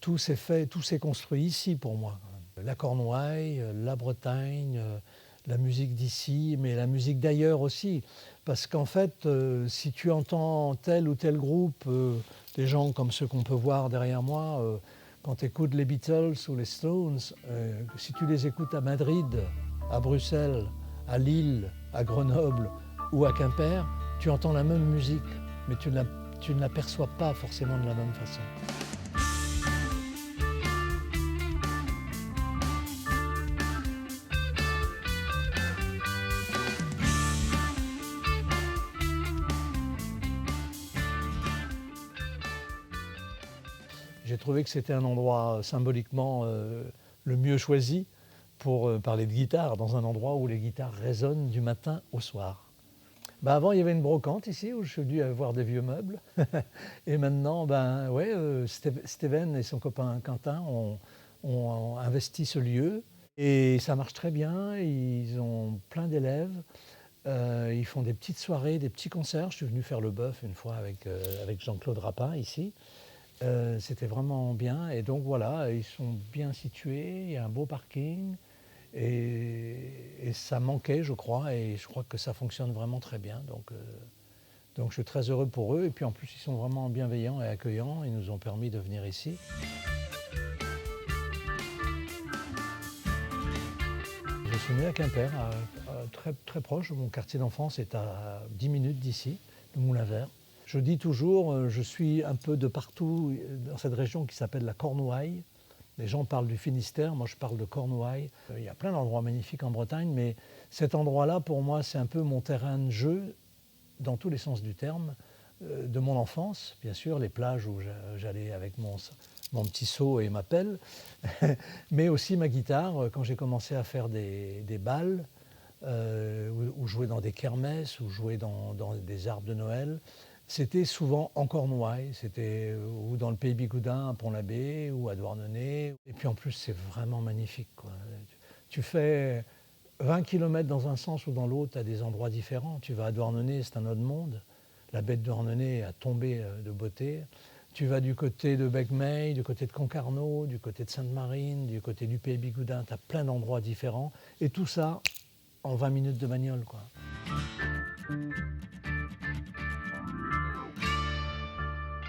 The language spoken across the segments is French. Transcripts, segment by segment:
tout s'est fait, tout s'est construit ici pour moi. La Cornouaille, la Bretagne, la musique d'ici, mais la musique d'ailleurs aussi. Parce qu'en fait, si tu entends tel ou tel groupe, des gens comme ceux qu'on peut voir derrière moi, quand tu écoutes les Beatles ou les Stones, si tu les écoutes à Madrid, à Bruxelles, à Lille, à Grenoble ou à Quimper, tu entends la même musique, mais tu ne la perçois pas forcément de la même façon. J'ai trouvé que c'était un endroit symboliquement le mieux choisi pour parler de guitare, dans un endroit où les guitares résonnent du matin au soir. Ben avant, il y avait une brocante ici où je suis dû avoir des vieux meubles. Et maintenant, Steven et son copain Quentin ont investi ce lieu. Et ça marche très bien. Ils ont plein d'élèves. Ils font des petites soirées, des petits concerts. Je suis venu faire le bœuf une fois avec Jean-Claude Rapin ici. C'était vraiment bien. Et donc voilà, ils sont bien situés. Il y a un beau parking. Et ça manquait, je crois, et je crois que ça fonctionne vraiment très bien. Donc je suis très heureux pour eux. Et puis en plus, ils sont vraiment bienveillants et accueillants. Ils nous ont permis de venir ici. Je suis né à Quimper, très, très proche. Mon quartier d'enfance est à 10 minutes d'ici, le Moulin-Vert. Je dis toujours, je suis un peu de partout dans cette région qui s'appelle la Cornouaille. Les gens parlent du Finistère, moi je parle de Cornouailles. Il y a plein d'endroits magnifiques en Bretagne, mais cet endroit-là, pour moi, c'est un peu mon terrain de jeu, dans tous les sens du terme, de mon enfance. Bien sûr, les plages où j'allais avec mon petit seau et ma pelle, mais aussi ma guitare, quand j'ai commencé à faire des balles, ou jouer dans des kermesses, ou jouer dans des arbres de Noël. C'était souvent en Cornouailles, c'était ou dans le Pays Bigoudin, à Pont-l'Abbé, ou à Douarnenez. Et puis en plus, c'est vraiment magnifique, quoi. Tu fais 20 km dans un sens ou dans l'autre, à des endroits différents. Tu vas à Douarnenez, c'est un autre monde. La baie de Douarnenez a tombé de beauté. Tu vas du côté de Becmeil, du côté de Concarneau, du côté de Sainte-Marine, du côté du Pays Bigoudin. Tu as plein d'endroits différents. Et tout ça en 20 minutes de bagnole, quoi.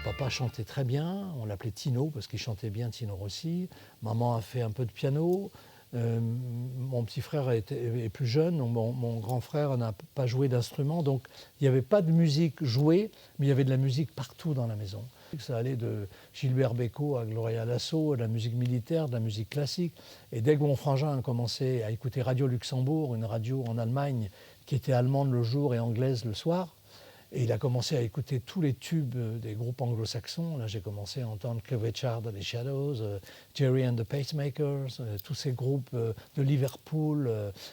Papa chantait très bien, on l'appelait Tino parce qu'il chantait bien, Tino Rossi. Maman a fait un peu de piano. Mon petit frère est plus jeune, donc mon grand frère n'a pas joué d'instrument. Donc il n'y avait pas de musique jouée, mais il y avait de la musique partout dans la maison. Ça allait de Gilbert Bécaud à Gloria Lasso, de la musique militaire, de la musique classique. Et dès que mon frangin a commencé à écouter Radio Luxembourg, une radio en Allemagne qui était allemande le jour et anglaise le soir, et il a commencé à écouter tous les tubes des groupes anglo-saxons. Là, j'ai commencé à entendre Cliff Richard et les Shadows, Jerry and the Pacemakers, tous ces groupes de Liverpool,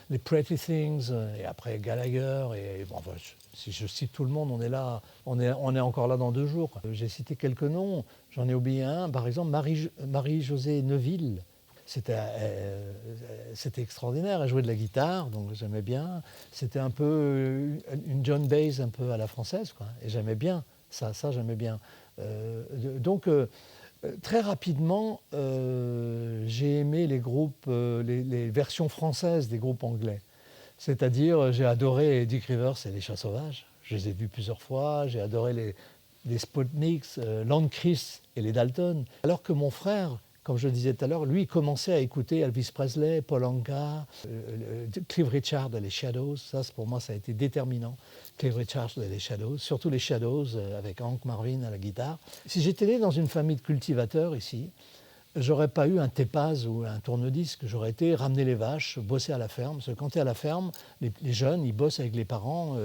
les Pretty Things, et après Gallagher. Et bon, enfin, si je cite tout le monde, on est là, on est encore là dans 2 jours. J'ai cité quelques noms, j'en ai oublié un. Par exemple, Marie-Josée Neuville. C'était extraordinaire. Elle jouait de la guitare, donc j'aimais bien. C'était un peu une John Baez un peu à la française, quoi. Et j'aimais bien ça j'aimais bien. Donc très rapidement, j'ai aimé les groupes, les versions françaises des groupes anglais. C'est-à-dire, j'ai adoré Dick Rivers et les Chats Sauvages. Je les ai vus plusieurs fois. J'ai adoré les Sputniks, Landkris et les Dalton. Alors que mon frère, comme je le disais tout à l'heure, lui, il commençait à écouter Elvis Presley, Paul Anka, Cliff Richard et les Shadows. Ça, pour moi, ça a été déterminant. Cliff Richard et les Shadows, surtout les Shadows, avec Hank Marvin à la guitare. Si j'étais né dans une famille de cultivateurs ici, j'aurais pas eu un Tépaz ou un tourne-disque, j'aurais été ramener les vaches, bosser à la ferme. Parce que quand tu es à la ferme, les jeunes, ils bossent avec les parents.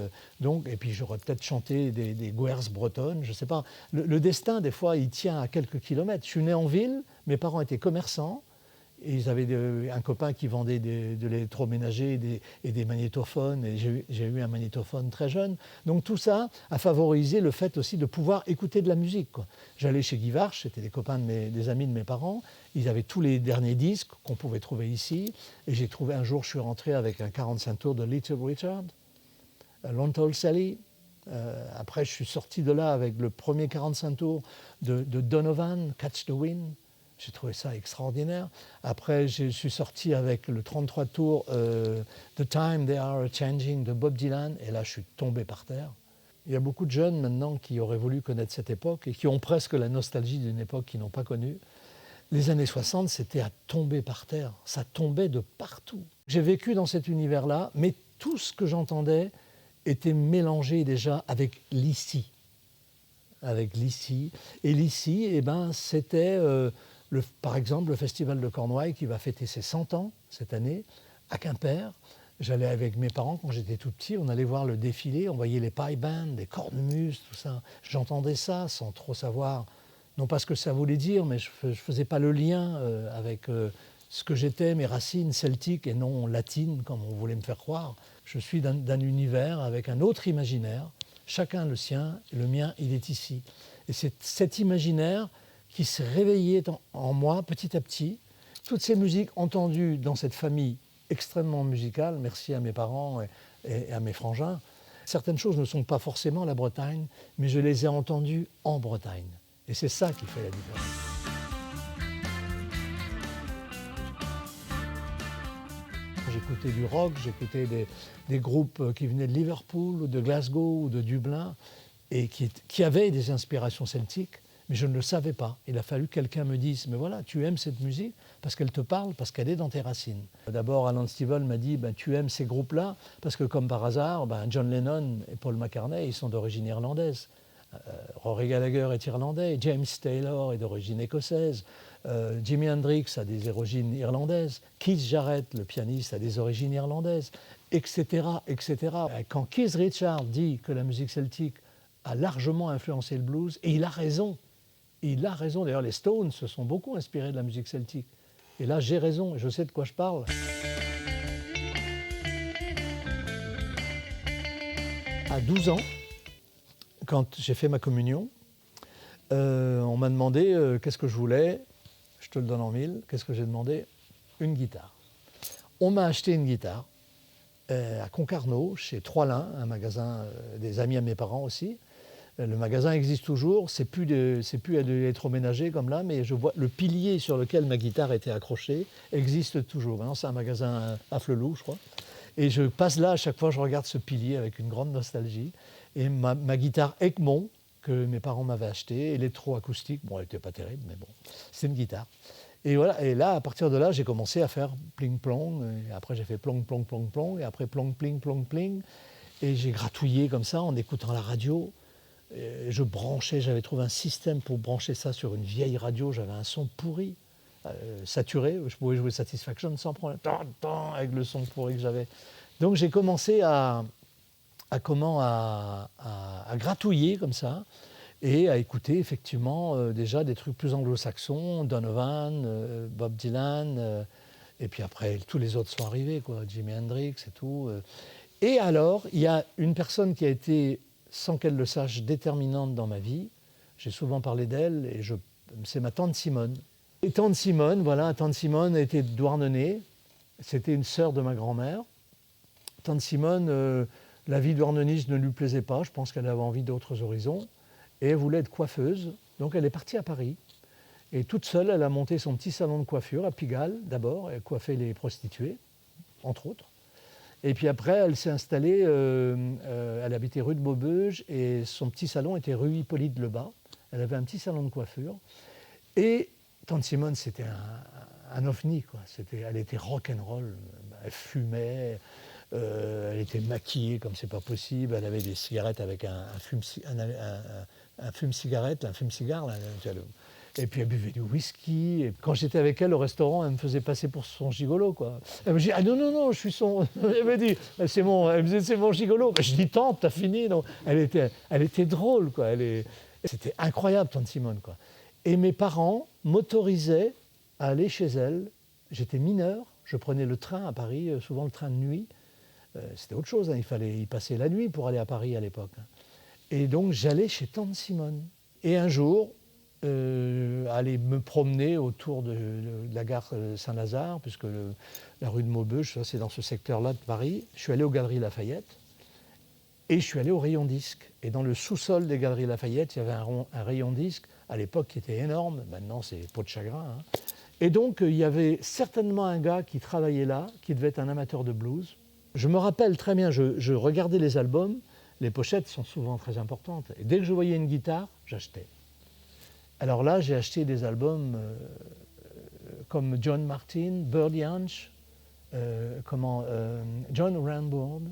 Et puis j'aurais peut-être chanté des guers bretonnes, je sais pas. Le destin, des fois, il tient à quelques kilomètres. Je suis né en ville, mes parents étaient commerçants. Et ils avaient un copain qui vendait de l'électroménager et des magnétophones. Et j'ai eu un magnétophone très jeune. Donc tout ça a favorisé le fait aussi de pouvoir écouter de la musique, quoi. J'allais chez Guy Varch, c'était des copains des amis de mes parents. Ils avaient tous les derniers disques qu'on pouvait trouver ici. Et j'ai trouvé un jour, je suis rentré avec un 45 tours de Little Richard, Long Tall Sally. Après, je suis sorti de là avec le premier 45 tours de Donovan, Catch the Wind. J'ai trouvé ça extraordinaire. Après, je suis sorti avec le 33 tours The Time They Are Changing de Bob Dylan, et là, je suis tombé par terre. Il y a beaucoup de jeunes maintenant qui auraient voulu connaître cette époque et qui ont presque la nostalgie d'une époque qu'ils n'ont pas connue. Les années 60, c'était à tomber par terre. Ça tombait de partout. J'ai vécu dans cet univers-là, mais tout ce que j'entendais était mélangé déjà avec l'ici. Avec l'ici. Et l'ici, eh ben, c'était, par exemple, le Festival de Cornouailles qui va fêter ses 100 ans cette année, à Quimper. J'allais avec mes parents quand j'étais tout petit, on allait voir le défilé, on voyait les pie bands, les cornemuses, tout ça. J'entendais ça sans trop savoir, non pas ce que ça voulait dire, mais je ne faisais pas le lien avec ce que j'étais, mes racines celtiques et non latines, comme on voulait me faire croire. Je suis d'un univers avec un autre imaginaire, chacun le sien, et le mien, il est ici. Et c'est cet imaginaire qui s'est réveillé en moi petit à petit. Toutes ces musiques entendues dans cette famille extrêmement musicale, merci à mes parents et à mes frangins. Certaines choses ne sont pas forcément la Bretagne, mais je les ai entendues en Bretagne. Et c'est ça qui fait la différence. J'écoutais du rock, j'écoutais des groupes qui venaient de Liverpool, ou de Glasgow, ou de Dublin, et qui avaient des inspirations celtiques, mais je ne le savais pas. Il a fallu que quelqu'un me dise « Mais voilà, tu aimes cette musique parce qu'elle te parle, parce qu'elle est dans tes racines. » D'abord, Alan Stivell m'a dit « Tu aimes ces groupes-là parce que, comme par hasard, John Lennon et Paul McCartney, ils sont d'origine irlandaise. Rory Gallagher est irlandais, James Taylor est d'origine écossaise, Jimi Hendrix a des origines irlandaises, Keith Jarrett, le pianiste, a des origines irlandaises, etc., etc. » Quand Keith Richards dit que la musique celtique a largement influencé le blues, et il a raison. Il a raison. D'ailleurs, les Stones se sont beaucoup inspirés de la musique celtique. Et là, j'ai raison, je sais de quoi je parle. À 12 ans, quand j'ai fait ma communion, on m'a demandé qu'est-ce que je voulais. Je te le donne en mille. Qu'est-ce que j'ai demandé? Une guitare. On m'a acheté une guitare à Concarneau, chez Troilin, un magasin des amis à mes parents aussi. Le magasin existe toujours, c'est plus à de l'électroménager comme là, mais je vois le pilier sur lequel ma guitare était accrochée existe toujours. Maintenant, c'est un magasin à Flelou, je crois. Et je passe là, à chaque fois, je regarde ce pilier avec une grande nostalgie. Et ma guitare Egmont, que mes parents m'avaient achetée, électroacoustique, bon, elle n'était pas terrible, mais bon, c'est une guitare. Et voilà, et là, à partir de là, j'ai commencé à faire pling-plong, et après j'ai fait plong-plong-plong-plong, et après plong-pling-plong-pling, et j'ai gratouillé comme ça en écoutant la radio. Et je branchais, j'avais trouvé un système pour brancher ça sur une vieille radio, j'avais un son pourri, saturé, je pouvais jouer Satisfaction sans problème, avec le son pourri que j'avais. Donc j'ai commencé à gratouiller comme ça, et à écouter effectivement déjà des trucs plus anglo-saxons, Donovan, Bob Dylan, et puis après tous les autres sont arrivés, quoi, Jimi Hendrix et tout. Et alors, il y a une personne qui a été, sans qu'elle le sache, déterminante dans ma vie. J'ai souvent parlé d'elle, et c'est ma tante Simone. Et tante Simone, voilà, tante Simone était de Douarnenez. C'était une sœur de ma grand-mère. Tante Simone, la vie douarnenise ne lui plaisait pas. Je pense qu'elle avait envie d'autres horizons. Et elle voulait être coiffeuse. Donc elle est partie à Paris. Et toute seule, elle a monté son petit salon de coiffure à Pigalle, d'abord. Elle coiffait les prostituées, entre autres. Et puis après, elle s'est installée, elle habitait rue de Maubeuge, et son petit salon était rue Hippolyte-Lebas. Elle avait un petit salon de coiffure. Et tante Simone, c'était un ovni, quoi. Elle était rock'n'roll, elle fumait, elle était maquillée comme c'est pas possible, elle avait des cigarettes avec un fume-cigarette, un fume-cigare, là, et puis elle buvait du whisky. Et quand j'étais avec elle au restaurant, elle me faisait passer pour son gigolo, quoi. Elle me dit « Ah non, non, non, je suis son... » Elle me dit « C'est mon gigolo. » Je dis « Tante, t'as fini, non ?» Elle était drôle, quoi. C'était incroyable, tante Simone, quoi. Et mes parents m'autorisaient à aller chez elle. J'étais mineur, je prenais le train à Paris, souvent le train de nuit. C'était autre chose, hein. Il fallait y passer la nuit pour aller à Paris à l'époque. Et donc j'allais chez tante Simone. Et un jour, aller me promener autour de la gare Saint-Lazare, puisque la rue de Maubeuge, c'est dans ce secteur-là de Paris. Je suis allé aux Galeries Lafayette. Et je suis allé au rayon disque. Et dans le sous-sol des Galeries Lafayette, il y avait un rayon disque, à l'époque, qui était énorme. Maintenant, c'est peau de chagrin. Hein. Et donc, il y avait certainement un gars qui travaillait là, qui devait être un amateur de blues. Je me rappelle très bien, je regardais les albums, les pochettes sont souvent très importantes. Et dès que je voyais une guitare, j'achetais. Alors là, j'ai acheté des albums comme John Martyn, Birdie Hanch, John Renbourn,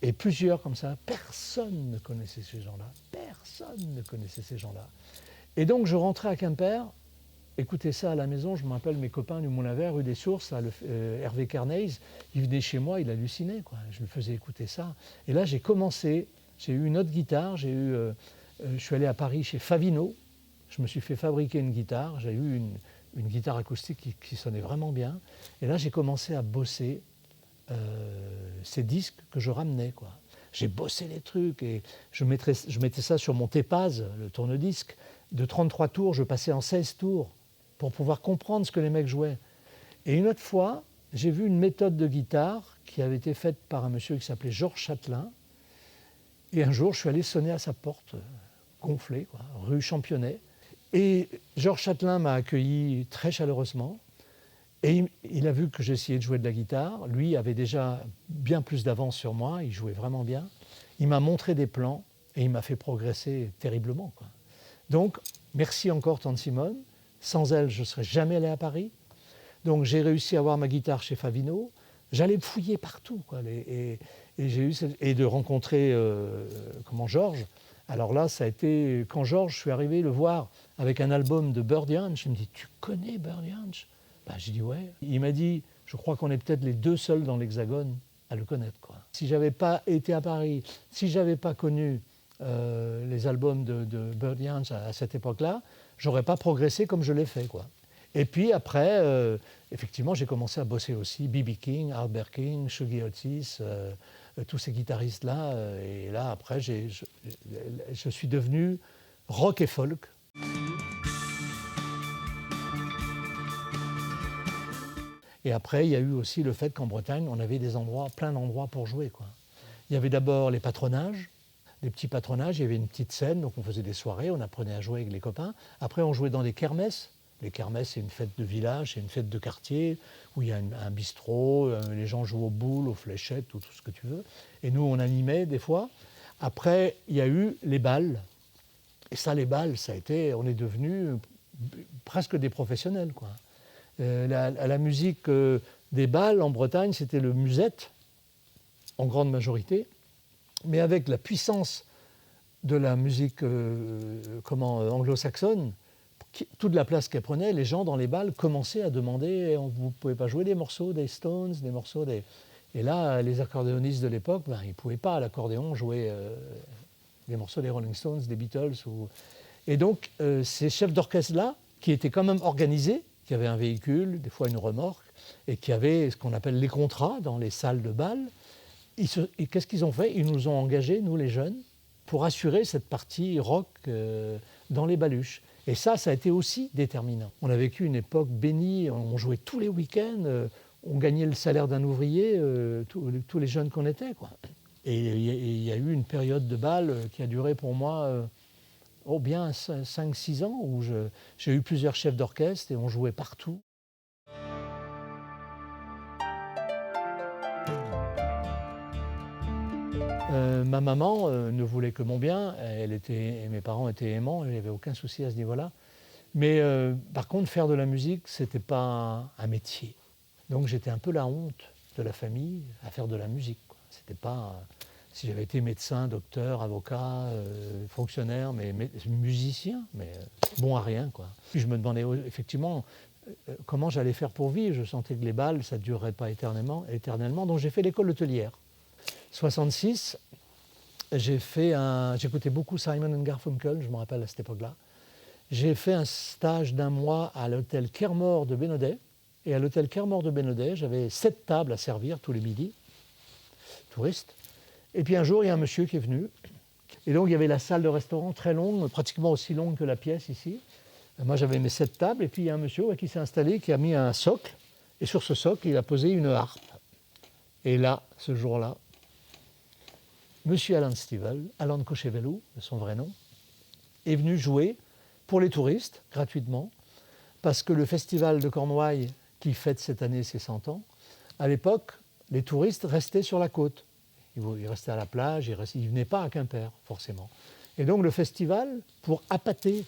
et plusieurs comme ça. Personne ne connaissait ces gens-là. Personne ne connaissait ces gens-là. Et donc, je rentrais à Quimper, écoutais ça à la maison. Je me rappelle mes copains du Moulin-Vert, rue des Sources, là, Hervé Carneys, il venait chez moi, il hallucinait, quoi. Je lui faisais écouter ça. Et là, j'ai commencé, j'ai eu une autre guitare, je suis allé à Paris chez Favino, je me suis fait fabriquer une guitare, j'ai eu une guitare acoustique qui sonnait vraiment bien. Et là, j'ai commencé à bosser ces disques que je ramenais, quoi. J'ai bossé les trucs et je mettais ça sur mon Tépaz, le tourne-disque. De 33 tours, je passais en 16 tours pour pouvoir comprendre ce que les mecs jouaient. Et une autre fois, j'ai vu une méthode de guitare qui avait été faite par un monsieur qui s'appelait Georges Châtelain. Et un jour, je suis allé sonner à sa porte, gonflée, quoi, rue Championnet. Et Georges Châtelain m'a accueilli très chaleureusement. Et il a vu que j'essayais de jouer de la guitare. Lui avait déjà bien plus d'avance sur moi, il jouait vraiment bien. Il m'a montré des plans et il m'a fait progresser terriblement, quoi. Donc, merci encore Tante Simone. Sans elle, je ne serais jamais allé à Paris. Donc, j'ai réussi à avoir ma guitare chez Favino. J'allais me fouiller partout, quoi, et de rencontrer Georges. Alors là, ça a été... Quand Georges, je suis arrivé le voir avec un album de Birdie Hanch, il me dit « Tu connais Birdie Hanch ?» J'ai dit « Ouais ». Il m'a dit « Je crois qu'on est peut-être les deux seuls dans l'Hexagone à le connaître, quoi. » Si je n'avais pas été à Paris, si je n'avais pas connu les albums de Birdie Hanch à cette époque-là, je n'aurais pas progressé comme je l'ai fait, quoi. Et puis après, effectivement, j'ai commencé à bosser aussi B.B. King, Art Berking, Shuggie Otis, tous ces guitaristes-là. Et là, après, je suis devenu rock et folk. Et après, il y a eu aussi le fait qu'en Bretagne, on avait plein d'endroits pour jouer, quoi. Il y avait d'abord les patronages, des petits patronages, il y avait une petite scène, donc on faisait des soirées, on apprenait à jouer avec les copains. Après, on jouait dans des kermesses. Les kermesses, c'est une fête de village, c'est une fête de quartier, où il y a un bistrot, les gens jouent aux boules, aux fléchettes, ou tout ce que tu veux. Et nous, on animait des fois. Après, il y a eu les bals. Et ça, les bals, on est devenus presque des professionnels, quoi. La musique des bals en Bretagne, c'était le musette, en grande majorité. Mais avec la puissance de la musique anglo-saxonne, toute la place qu'elle prenait, les gens dans les bals commençaient à demander « Vous ne pouvez pas jouer des morceaux des Stones, des morceaux des... » Et là, les accordéonistes de l'époque, ils ne pouvaient pas à l'accordéon jouer des morceaux des Rolling Stones, des Beatles. Et donc, ces chefs d'orchestre-là, qui étaient quand même organisés, qui avaient un véhicule, des fois une remorque, et qui avaient ce qu'on appelle les contrats dans les salles de bal, et qu'est-ce qu'ils ont fait? Ils nous ont engagés, nous les jeunes, pour assurer cette partie rock dans les baluches. Et ça a été aussi déterminant. On a vécu une époque bénie, on jouait tous les week-ends, on gagnait le salaire d'un ouvrier, tous les jeunes qu'on était, quoi. Et il y a eu une période de bal qui a duré pour moi bien 5-6 ans, où j'ai eu plusieurs chefs d'orchestre et on jouait partout. Ma maman ne voulait que mon bien, mes parents étaient aimants, il n'y avait aucun souci à ce niveau-là. Mais par contre, faire de la musique, ce n'était pas un métier. Donc j'étais un peu la honte de la famille à faire de la musique, quoi. C'était pas... Si j'avais été médecin, docteur, avocat, fonctionnaire, mais musicien, mais bon à rien, quoi. Puis je me demandais effectivement comment j'allais faire pour vivre. Je sentais que les balles, ça ne durerait pas éternellement. Donc j'ai fait l'école hôtelière. 66, j'écoutais beaucoup Simon & Garfunkel, je me rappelle à cette époque-là. J'ai fait un stage d'1 mois à l'hôtel Kermor de Bénodet. Et à l'hôtel Kermor de Bénodet, j'avais 7 tables à servir tous les midis, touristes. Et puis un jour, il y a un monsieur qui est venu. Et donc, il y avait la salle de restaurant très longue, pratiquement aussi longue que la pièce ici. Moi, j'avais mes 7 tables. Et puis, il y a un monsieur qui s'est installé, qui a mis un socle. Et sur ce socle, il a posé une harpe. Et là, ce jour-là, Monsieur Alan Stivell, Alan Cochevelou, son vrai nom, est venu jouer pour les touristes, gratuitement, parce que le festival de Cornouailles, qui fête cette année ses 100 ans, à l'époque, les touristes restaient sur la côte. Ils restaient à la plage, ils ne venaient pas à Quimper, forcément. Et donc le festival, pour appâter,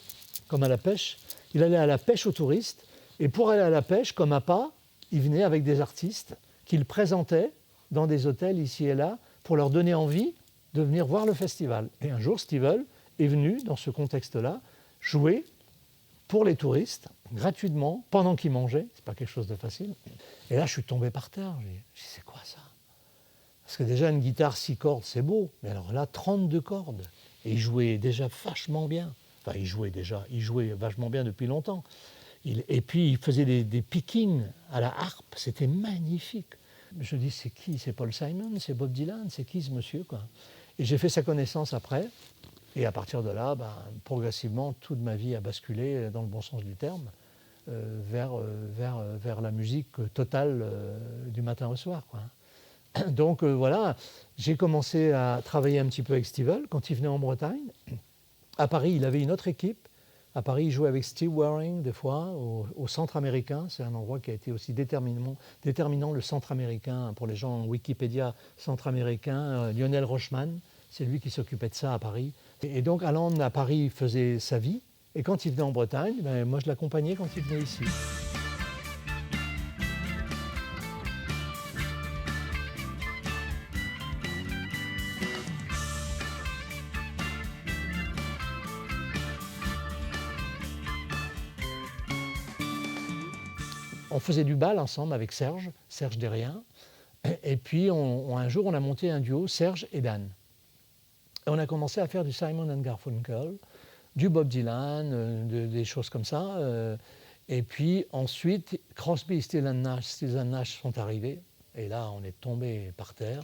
comme à la pêche, il allait à la pêche aux touristes, et pour aller à la pêche, comme appât, il venait avec des artistes qu'il présentait dans des hôtels ici et là, pour leur donner envie de venir voir le festival. Et un jour, Stivell est venu, dans ce contexte-là, jouer pour les touristes, gratuitement, pendant qu'ils mangeaient. C'est pas quelque chose de facile. Et là, je suis tombé par terre. Je dis, c'est quoi ça? Parce que déjà, une guitare 6 cordes, c'est beau. Mais alors là, 32 cordes. Et il jouait déjà vachement bien. Enfin, il jouait vachement bien depuis longtemps. Et puis, il faisait des pickings à la harpe. C'était magnifique. Je dis, c'est qui? C'est Paul Simon? C'est Bob Dylan? C'est qui ce monsieur, quoi? Et j'ai fait sa connaissance après. Et à partir de là, progressivement, toute ma vie a basculé, dans le bon sens du terme, vers la musique totale du matin au soir, quoi. Donc voilà, j'ai commencé à travailler un petit peu avec Stivell quand il venait en Bretagne. À Paris, il avait une autre équipe. À Paris, il jouait avec Steve Waring, des fois, au Centre américain. C'est un endroit qui a été aussi déterminant, le Centre américain. Pour les gens en Wikipédia, Centre américain, Lionel Rochman, c'est lui qui s'occupait de ça à Paris. Et donc, Alan, à Paris, faisait sa vie. Et quand il venait en Bretagne, moi, je l'accompagnais quand il venait ici. On faisait du bal ensemble avec Serge Derrien. Et puis, un jour, on a monté un duo, Serge et Dan. Et on a commencé à faire du Simon and Garfunkel, du Bob Dylan, des choses comme ça. Et puis ensuite, Crosby, Stills Nash sont arrivés. Et là, on est tombé par terre.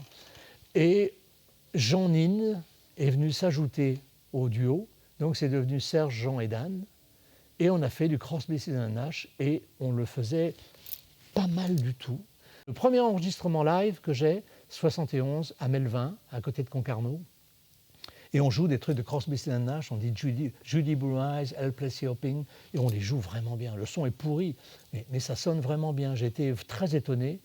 Et Jean Nin est venu s'ajouter au duo. Donc c'est devenu Serge, Jean et Dan. Et on a fait du Crosby, Stills Nash. Et on le faisait pas mal du tout. Le premier enregistrement live que j'ai, 71, à Melvin, à côté de Concarneau. Et on joue des trucs de Crosby, Stills Nash, on dit Judy Blue Eyes, Helplessly Hoping, et on les joue vraiment bien. Le son est pourri, mais ça sonne vraiment bien. J'ai été très étonné,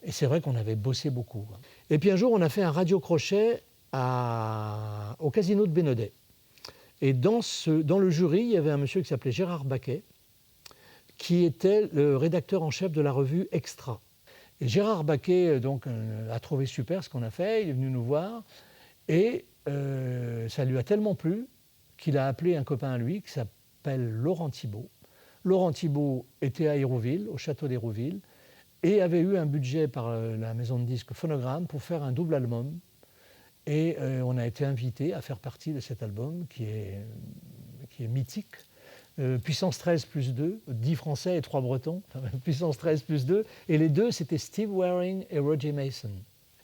et c'est vrai qu'on avait bossé beaucoup. Et puis un jour, on a fait un radio-crochet au Casino de Bénodet. Et dans le jury, il y avait un monsieur qui s'appelait Gérard Baquet, qui était le rédacteur en chef de la revue Extra. Et Gérard Baquet a trouvé super ce qu'on a fait, il est venu nous voir, et ça lui a tellement plu qu'il a appelé un copain à lui qui s'appelle Laurent Thibault. Laurent Thibault était à Hérouville, au château d'Hérouville, et avait eu un budget par la maison de disques Phonogramme pour faire un double album. Et on a été invité à faire partie de cet album qui est mythique. Puissance 13 plus 2, 10 Français et 3 Bretons, Puissance 13 plus 2, et les deux c'était Steve Waring et Roger Mason.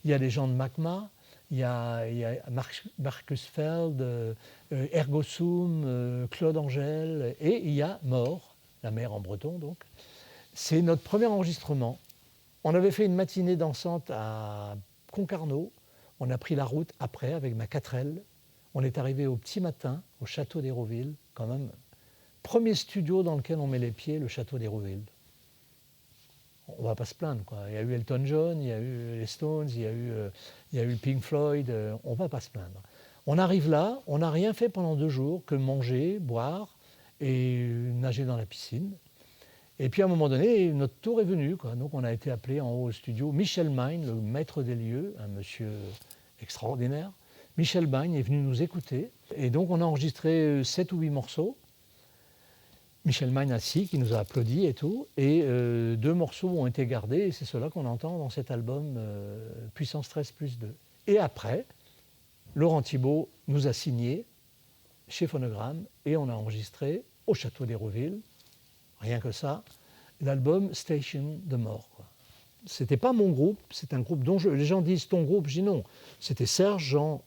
Il y a des gens de Macma, il y a Marcus Feld, Ergo Sum, Claude Angèle, et il y a Mort, la mère en breton donc. C'est notre premier enregistrement. On avait fait une matinée dansante à Concarneau, on a pris la route après avec ma 4L. On est arrivé au petit matin au château d'Hérouville, quand même. Premier studio dans lequel on met les pieds, le château d'Hérouville. On ne va pas se plaindre, quoi. Il y a eu Elton John, il y a eu les Stones, il y a eu Pink Floyd, on ne va pas se plaindre. On arrive là, on n'a rien fait pendant 2 jours que manger, boire et nager dans la piscine. Et puis à un moment donné, notre tour est venu, quoi. Donc on a été appelé en haut au studio. Michel Magne, le maître des lieux, un monsieur extraordinaire. Michel Magne est venu nous écouter. Et donc on a enregistré 7 ou 8 morceaux. Michel Magne assis, qui nous a applaudi et tout. Et 2 morceaux ont été gardés, et c'est cela qu'on entend dans cet album Puissance 13 plus 2. Et après, Laurent Thibault nous a signé chez Phonogramme, et on a enregistré au château d'Hérouville, rien que ça, l'album Station de Mort. C'était pas mon groupe, c'est un groupe dont les gens disent ton groupe, je dis non. C'était Serge, Jean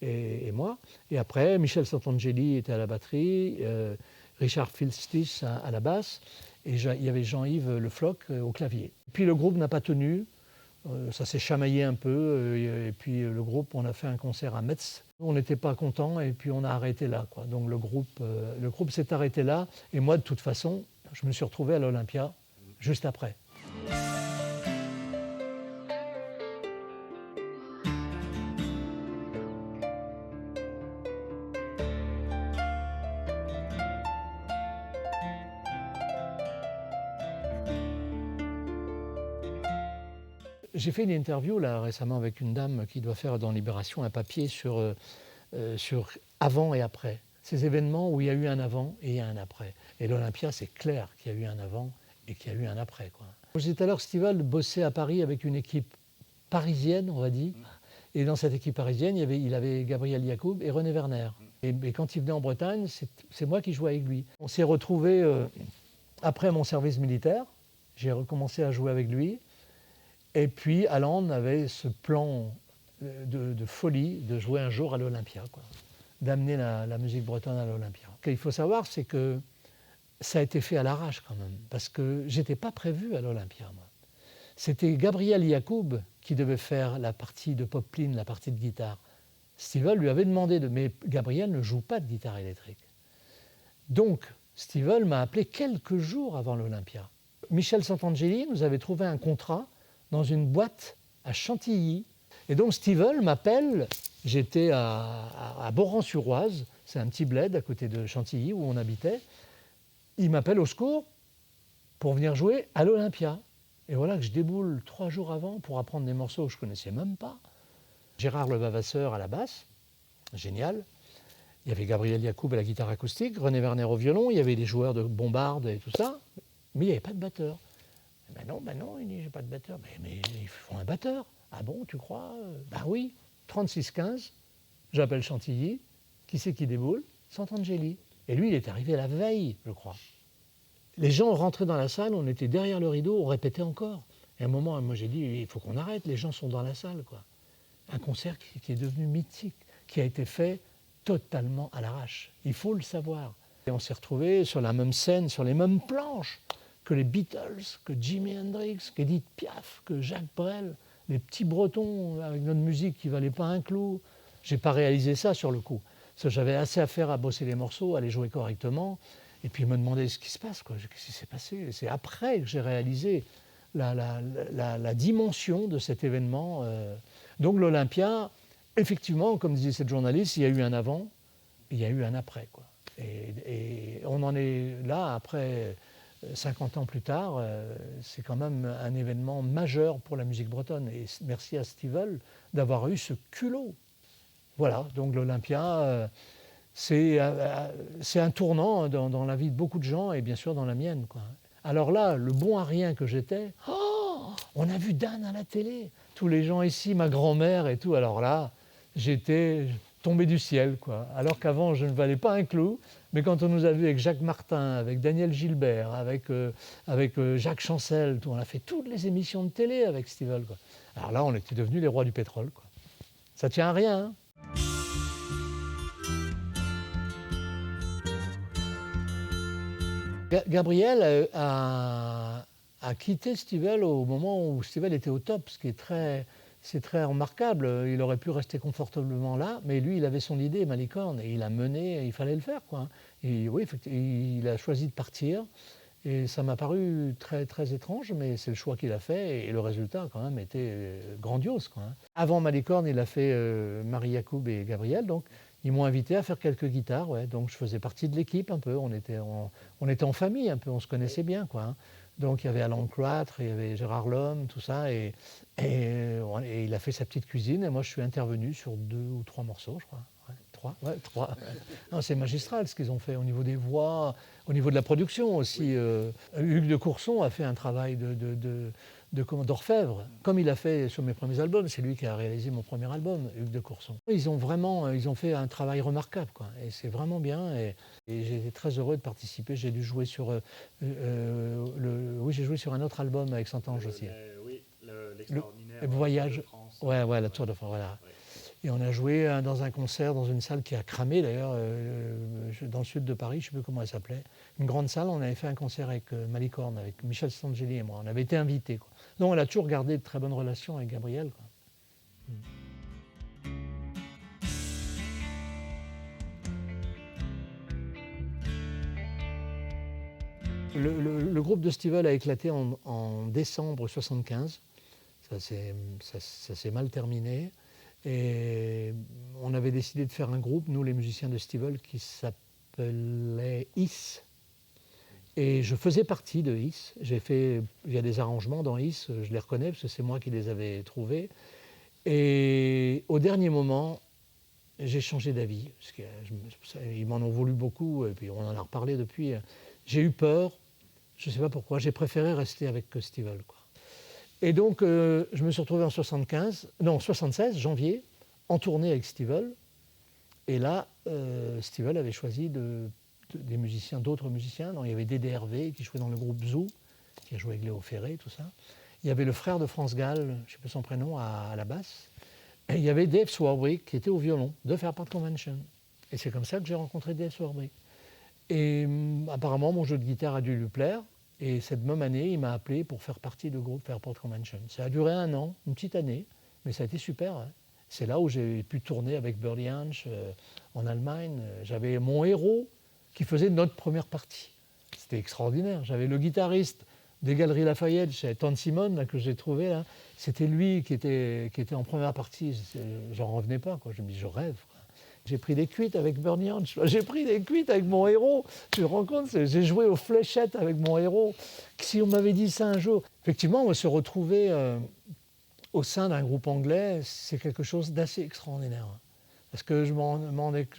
et moi. Et après, Michel Santangeli était à la batterie, Richard Filstis à la basse, et il y avait Jean-Yves Le Floch au clavier. Puis le groupe n'a pas tenu, Ça s'est chamaillé un peu, et puis le groupe, on a fait un concert à Metz. On n'était pas contents et puis on a arrêté là, quoi. Donc le groupe s'est arrêté là. Et moi, de toute façon, je me suis retrouvé à l'Olympia juste après. J'ai fait une interview là récemment avec une dame qui doit faire dans Libération un papier sur avant et après. Ces événements où il y a eu un avant et il y a un après. Et l'Olympia, c'est clair qu'il y a eu un avant et qu'il y a eu un après, quoi. Je disais tout à l'heure, Stivell bossait à Paris avec une équipe parisienne, on va dire. Et dans cette équipe parisienne, il avait Gabriel Yacoub et René Werner. Et quand il venait en Bretagne, c'est moi qui jouais avec lui. On s'est retrouvés après mon service militaire. J'ai recommencé à jouer avec lui. Et puis, Alan avait ce plan de folie de jouer un jour à l'Olympia, quoi, d'amener la musique bretonne à l'Olympia. Ce qu'il faut savoir, c'est que ça a été fait à l'arrache quand même, parce que je n'étais pas prévu à l'Olympia, moi. C'était Gabriel Yacoub qui devait faire la partie de Poplin, la partie de guitare. Stivell lui avait demandé mais Gabriel ne joue pas de guitare électrique. Donc, Stivell m'a appelé quelques jours avant l'Olympia. Michel Santangeli nous avait trouvé un contrat dans une boîte à Chantilly. Et donc Stivell m'appelle, j'étais à Boran-sur-Oise, c'est un petit bled à côté de Chantilly où on habitait. Il m'appelle au secours pour venir jouer à l'Olympia. Et voilà que je déboule 3 jours avant pour apprendre des morceaux que je ne connaissais même pas. Gérard Levavasseur à la basse, génial. Il y avait Gabriel Yacoub à la guitare acoustique, René Werner au violon, il y avait des joueurs de bombarde et tout ça, mais il n'y avait pas de batteur. Ben non, il dit, j'ai pas de batteur. Mais il faut un batteur. Ah bon, tu crois? Ben oui, 36-15, j'appelle Chantilly, qui c'est qui déboule? Santangeli. Et lui, il est arrivé la veille, je crois. Les gens rentraient dans la salle, on était derrière le rideau, on répétait encore. Et à un moment, moi j'ai dit, il faut qu'on arrête, les gens sont dans la salle, quoi. Un concert qui est devenu mythique, qui a été fait totalement à l'arrache. Il faut le savoir. Et on s'est retrouvés sur la même scène, sur les mêmes planches que les Beatles, que Jimi Hendrix, qu'Edith Piaf, que Jacques Brel, les petits Bretons avec notre musique qui ne valait pas un clou. Je n'ai pas réalisé ça sur le coup. Parce que j'avais assez à faire à bosser les morceaux, à les jouer correctement, et puis me demander ce qui se passe, quoi. Qu'est-ce qui s'est passé? C'est après que j'ai réalisé la dimension de cet événement. Donc l'Olympia, effectivement, comme disait cette journaliste, il y a eu un avant, il y a eu un après, quoi. Et on en est là, après 50 ans plus tard, c'est quand même un événement majeur pour la musique bretonne. Et merci à Stivell d'avoir eu ce culot. Voilà, donc l'Olympia, c'est un tournant dans la vie de beaucoup de gens et bien sûr dans la mienne, quoi. Alors là, le bon à rien que j'étais, oh, on a vu Dan à la télé, tous les gens ici, ma grand-mère et tout. Alors là, j'étais tombé du ciel, quoi. Alors qu'avant, je ne valais pas un clou, mais quand on nous a vus avec Jacques Martin, avec Daniel Gilbert, avec Jacques Chancel, on a fait toutes les émissions de télé avec Stivell, quoi. Alors là, on était devenus les rois du pétrole, quoi. Ça tient à rien, hein. Gabriel a quitté Stivell au moment où Stivell était au top, ce qui est c'est très remarquable. Il aurait pu rester confortablement là, mais lui, il avait son idée, Malicorne, et il a mené, et il fallait le faire, quoi. Et oui, il a choisi de partir, et ça m'a paru très, très étrange, mais c'est le choix qu'il a fait, et le résultat, quand même, était grandiose, quoi. Avant Malicorne, il a fait Marie Yacoub et Gabriel, donc ils m'ont invité à faire quelques guitares, ouais. Donc je faisais partie de l'équipe un peu, on était en famille un peu, on se connaissait bien, quoi. Donc il y avait Alain Cloître, il y avait Gérard Lhomme, tout ça, et il a fait sa petite cuisine, et moi je suis intervenu sur 2 ou 3 morceaux, je crois. Ouais, 3. Non, c'est magistral ce qu'ils ont fait au niveau des voix, au niveau de la production aussi. Hugues de Courson a fait un travail d'orfèvre, comme il a fait sur mes premiers albums. C'est lui qui a réalisé mon premier album, Hugues de Courson. Ils ont fait un travail remarquable, quoi. Et c'est vraiment bien. Et j'étais très heureux de participer. J'ai dû jouer sur j'ai joué sur un autre album avec Santange aussi. L'extraordinaire Voyage. Tour de France. Ouais, la Tour de France, voilà. Ouais. Et on a joué dans un concert, dans une salle qui a cramé d'ailleurs, dans le sud de Paris, je ne sais plus comment elle s'appelait. Une grande salle, on avait fait un concert avec Malicorne, avec Michel Santangeli et moi. On avait été invités, quoi. Donc on a toujours gardé de très bonnes relations avec Gabriel, quoi. Le groupe de Stivell a éclaté en décembre 1975. Ça s'est mal terminé. Et on avait décidé de faire un groupe, nous les musiciens de Stivell, qui s'appelait Is. Et je faisais partie de Is. Il y a des arrangements dans Is, je les reconnais parce que c'est moi qui les avais trouvés. Et au dernier moment, j'ai changé d'avis. Ils m'en ont voulu beaucoup, et puis on en a reparlé depuis. J'ai eu peur, je ne sais pas pourquoi, j'ai préféré rester avec Stivell, quoi. Et donc, je me suis retrouvé en 76, janvier, en tournée avec Stivell. Et là, Stivell avait choisi des musiciens, d'autres musiciens. Donc, il y avait Dédé Hervé qui jouait dans le groupe Zoo, qui a joué avec Léo Ferré, tout ça. Il y avait le frère de France Gall, je ne sais plus son prénom, à la basse. Et il y avait Dave Swarbrick qui était au violon, de Fairport Convention. Et c'est comme ça que j'ai rencontré Dave Swarbrick. Et apparemment, mon jeu de guitare a dû lui plaire. Et cette même année, il m'a appelé pour faire partie du groupe Fairport Convention. Ça a duré 1 an, une petite année, mais ça a été super, hein. C'est là où j'ai pu tourner avec Birdie Hanch en Allemagne. J'avais mon héros qui faisait notre première partie. C'était extraordinaire. J'avais le guitariste des Galeries Lafayette, chez Ton Simon, là, que j'ai trouvé là. C'était lui qui était en première partie. J'en revenais pas, quoi. Je me dis, je rêve, quoi. J'ai pris des cuites avec Birdie Hanch, j'ai pris des cuites avec mon héros. Tu te rends compte, j'ai joué aux fléchettes avec mon héros. Si on m'avait dit ça un jour, effectivement, se retrouver au sein d'un groupe anglais, c'est quelque chose d'assez extraordinaire. Parce que je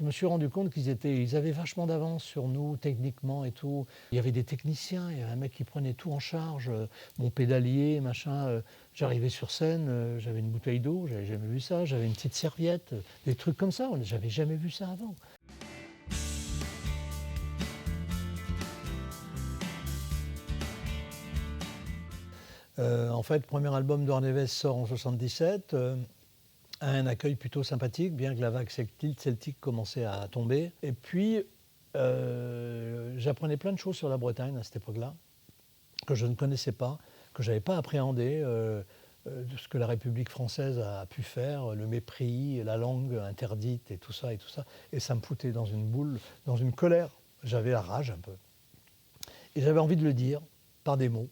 me suis rendu compte qu'ils avaient vachement d'avance sur nous, techniquement et tout. Il y avait des techniciens, il y avait un mec qui prenait tout en charge, mon pédalier, machin. J'arrivais sur scène, j'avais une bouteille d'eau, j'avais jamais vu ça, j'avais une petite serviette, des trucs comme ça, j'avais jamais vu ça avant. En fait, le premier album d'Orneves sort en 1977. A un accueil plutôt sympathique, bien que la vague celtique commençait à tomber. Et puis, j'apprenais plein de choses sur la Bretagne à cette époque-là, que je ne connaissais pas, que je n'avais pas appréhendé, de ce que la République française a pu faire, le mépris, la langue interdite et tout ça, et tout ça. Et ça me foutait dans une boule, dans une colère. J'avais la rage un peu. Et j'avais envie de le dire par des mots.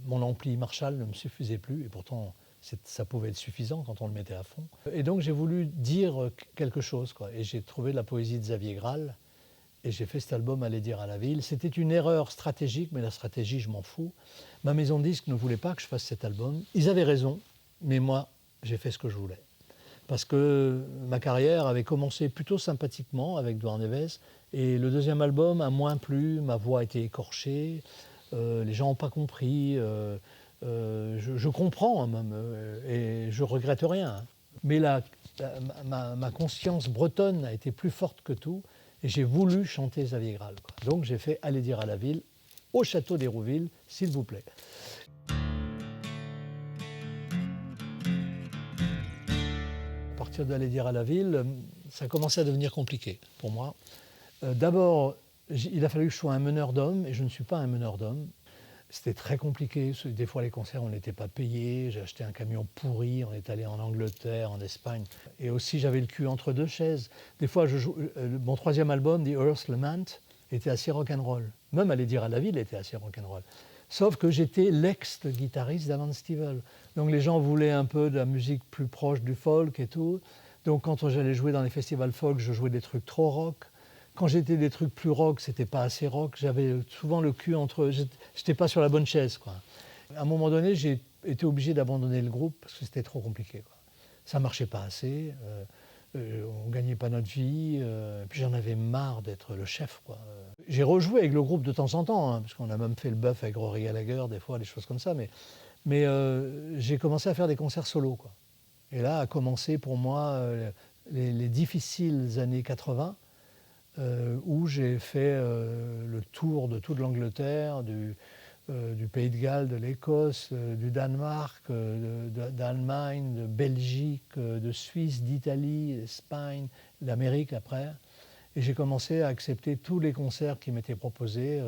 Mon ampli Marshall ne me suffisait plus, et pourtant ça pouvait être suffisant quand on le mettait à fond. Et donc j'ai voulu dire quelque chose, quoi. Et j'ai trouvé la poésie de Xavier Graal, et j'ai fait cet album Aller dire à la ville. C'était une erreur stratégique, mais la stratégie, je m'en fous. Ma maison de disques ne voulait pas que je fasse cet album. Ils avaient raison, mais moi, j'ai fait ce que je voulais. Parce que ma carrière avait commencé plutôt sympathiquement avec Douarnenez, et le deuxième album a moins plu, ma voix a été écorchée, les gens n'ont pas compris, je comprends, hein, même, et je regrette rien. Hein. Mais ma conscience bretonne a été plus forte que tout, et j'ai voulu chanter Xavier Graal, quoi. Donc j'ai fait Aller dire à la ville, au château d'Hérouville, s'il vous plaît. À partir d'Aller dire à la ville, ça a commencé à devenir compliqué pour moi. D'abord, il a fallu que je sois un meneur d'hommes, et je ne suis pas un meneur d'hommes. C'était très compliqué. Des fois, les concerts, on n'était pas payé. J'ai acheté un camion pourri. On est allé en Angleterre, en Espagne. Et aussi, j'avais le cul entre deux chaises. Des fois, mon troisième album, The Earth's Lament, était assez rock'n'roll. Même Aller dire à la ville était assez rock'n'roll. Sauf que j'étais l'ex-guitariste d'Alan Stivell. Donc les gens voulaient un peu de la musique plus proche du folk et tout. Donc quand j'allais jouer dans les festivals folk, je jouais des trucs trop rock. Quand j'étais des trucs plus rock, c'était pas assez rock. J'avais souvent le cul entre... J'étais pas sur la bonne chaise, quoi. À un moment donné, j'ai été obligé d'abandonner le groupe parce que c'était trop compliqué, quoi. Ça marchait pas assez. On gagnait pas notre vie. Puis j'en avais marre d'être le chef, quoi. J'ai rejoué avec le groupe de temps en temps, hein, parce qu'on a même fait le bœuf avec Rory Gallagher, des fois, des choses comme ça. Mais j'ai commencé à faire des concerts solo, quoi. Et là a commencé pour moi les difficiles années 80, où j'ai fait le tour de toute l'Angleterre, du Pays de Galles, de l'Écosse, du Danemark, d'Allemagne, de Belgique, de Suisse, d'Italie, d'Espagne, d'Amérique après. Et j'ai commencé à accepter tous les concerts qui m'étaient proposés,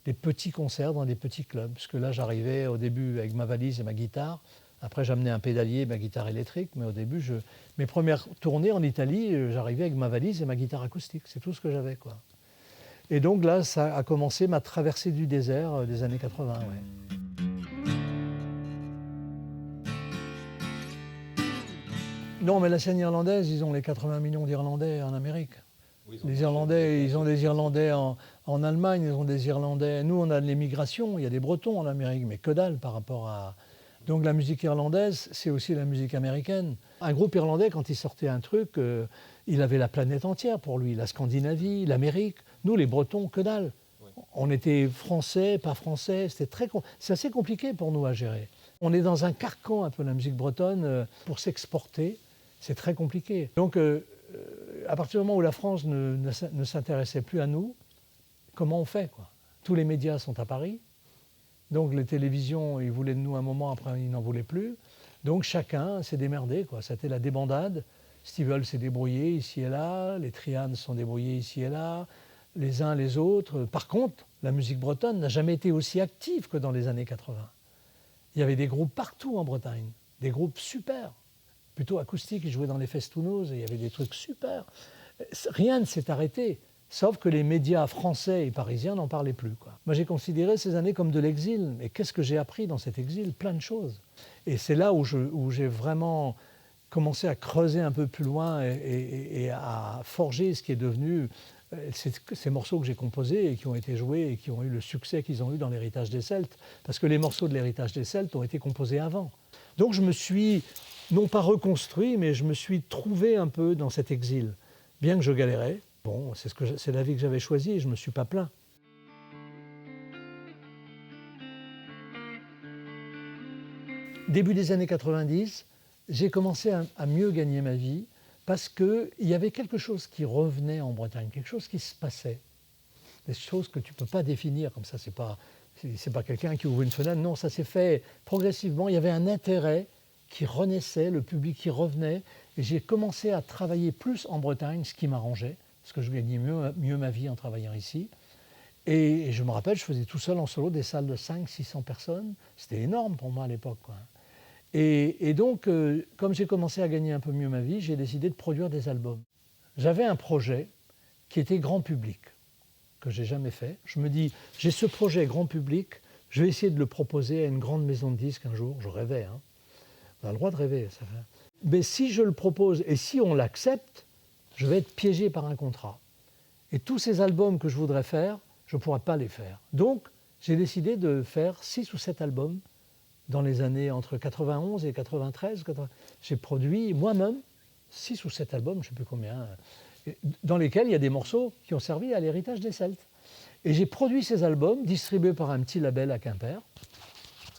des petits concerts dans des petits clubs. Parce que là, j'arrivais au début avec ma valise et ma guitare. Après, j'amenais un pédalier et ma guitare électrique. Mais au début, mes premières tournées en Italie, j'arrivais avec ma valise et ma guitare acoustique. C'est tout ce que j'avais, quoi. Et donc là, ça a commencé ma traversée du désert des années 80. Ouais. Non, mais la scène irlandaise, ils ont les 80 millions d'Irlandais en Amérique. Oui, les Irlandais, ils ont des Irlandais en Allemagne, ils ont des Irlandais. Nous, on a de l'immigration, il y a des Bretons en Amérique, mais que dalle par rapport à... Donc la musique irlandaise, c'est aussi la musique américaine. Un groupe irlandais, quand il sortait un truc, il avait la planète entière pour lui, la Scandinavie, l'Amérique. Nous, les Bretons, que dalle. Oui. On était français, pas français, c'est assez compliqué pour nous à gérer. On est dans un carcan un peu la musique bretonne pour s'exporter, c'est très compliqué. Donc à partir du moment où la France ne s'intéressait plus à nous, comment on fait, quoi? Tous les médias sont à Paris, donc les télévisions, ils voulaient de nous un moment, après ils n'en voulaient plus. Donc chacun s'est démerdé, quoi. C'était la débandade. Stivell s'est débrouillé ici et là, les Trianes se sont débrouillés ici et là, les uns les autres. Par contre, la musique bretonne n'a jamais été aussi active que dans les années 80. Il y avait des groupes partout en Bretagne, des groupes super, plutôt acoustiques, ils jouaient dans les festounos et il y avait des trucs super. Rien ne s'est arrêté, sauf que les médias français et parisiens n'en parlaient plus, quoi. Moi, j'ai considéré ces années comme de l'exil. Et qu'est-ce que j'ai appris dans cet exil? Plein de choses. Et c'est là où j'ai vraiment commencé à creuser un peu plus loin et à forger ce qui est devenu ces morceaux que j'ai composés et qui ont été joués et qui ont eu le succès qu'ils ont eu dans l'Héritage des Celtes. Parce que les morceaux de l'Héritage des Celtes ont été composés avant. Donc je me suis, non pas reconstruit, mais je me suis trouvé un peu dans cet exil. Bien que je galérais, bon, c'est la vie que j'avais choisie et je ne me suis pas plaint. Début des années 90, j'ai commencé à mieux gagner ma vie parce qu'il y avait quelque chose qui revenait en Bretagne, quelque chose qui se passait. Des choses que tu ne peux pas définir comme ça, c'est pas quelqu'un qui ouvre une fenêtre, non, ça s'est fait progressivement. Il y avait un intérêt qui renaissait, le public qui revenait, et j'ai commencé à travailler plus en Bretagne, ce qui m'arrangeait, parce que je gagnais mieux ma vie en travaillant ici. Et je me rappelle, je faisais tout seul en solo des salles de 500-600 personnes. C'était énorme pour moi à l'époque, quoi. Et donc, comme j'ai commencé à gagner un peu mieux ma vie, j'ai décidé de produire des albums. J'avais un projet qui était grand public, que je n'ai jamais fait. Je me dis, j'ai ce projet grand public, je vais essayer de le proposer à une grande maison de disques un jour. Je rêvais, hein. On a le droit de rêver, ça fait. Mais si je le propose et si on l'accepte, je vais être piégé par un contrat. Et tous ces albums que je voudrais faire, je ne pourrais pas les faire. Donc, j'ai décidé de faire 6 ou 7 albums dans les années entre 91 et 93. J'ai produit moi-même 6 ou 7 albums, je ne sais plus combien, dans lesquels il y a des morceaux qui ont servi à l'Héritage des Celtes. Et j'ai produit ces albums, distribués par un petit label à Quimper.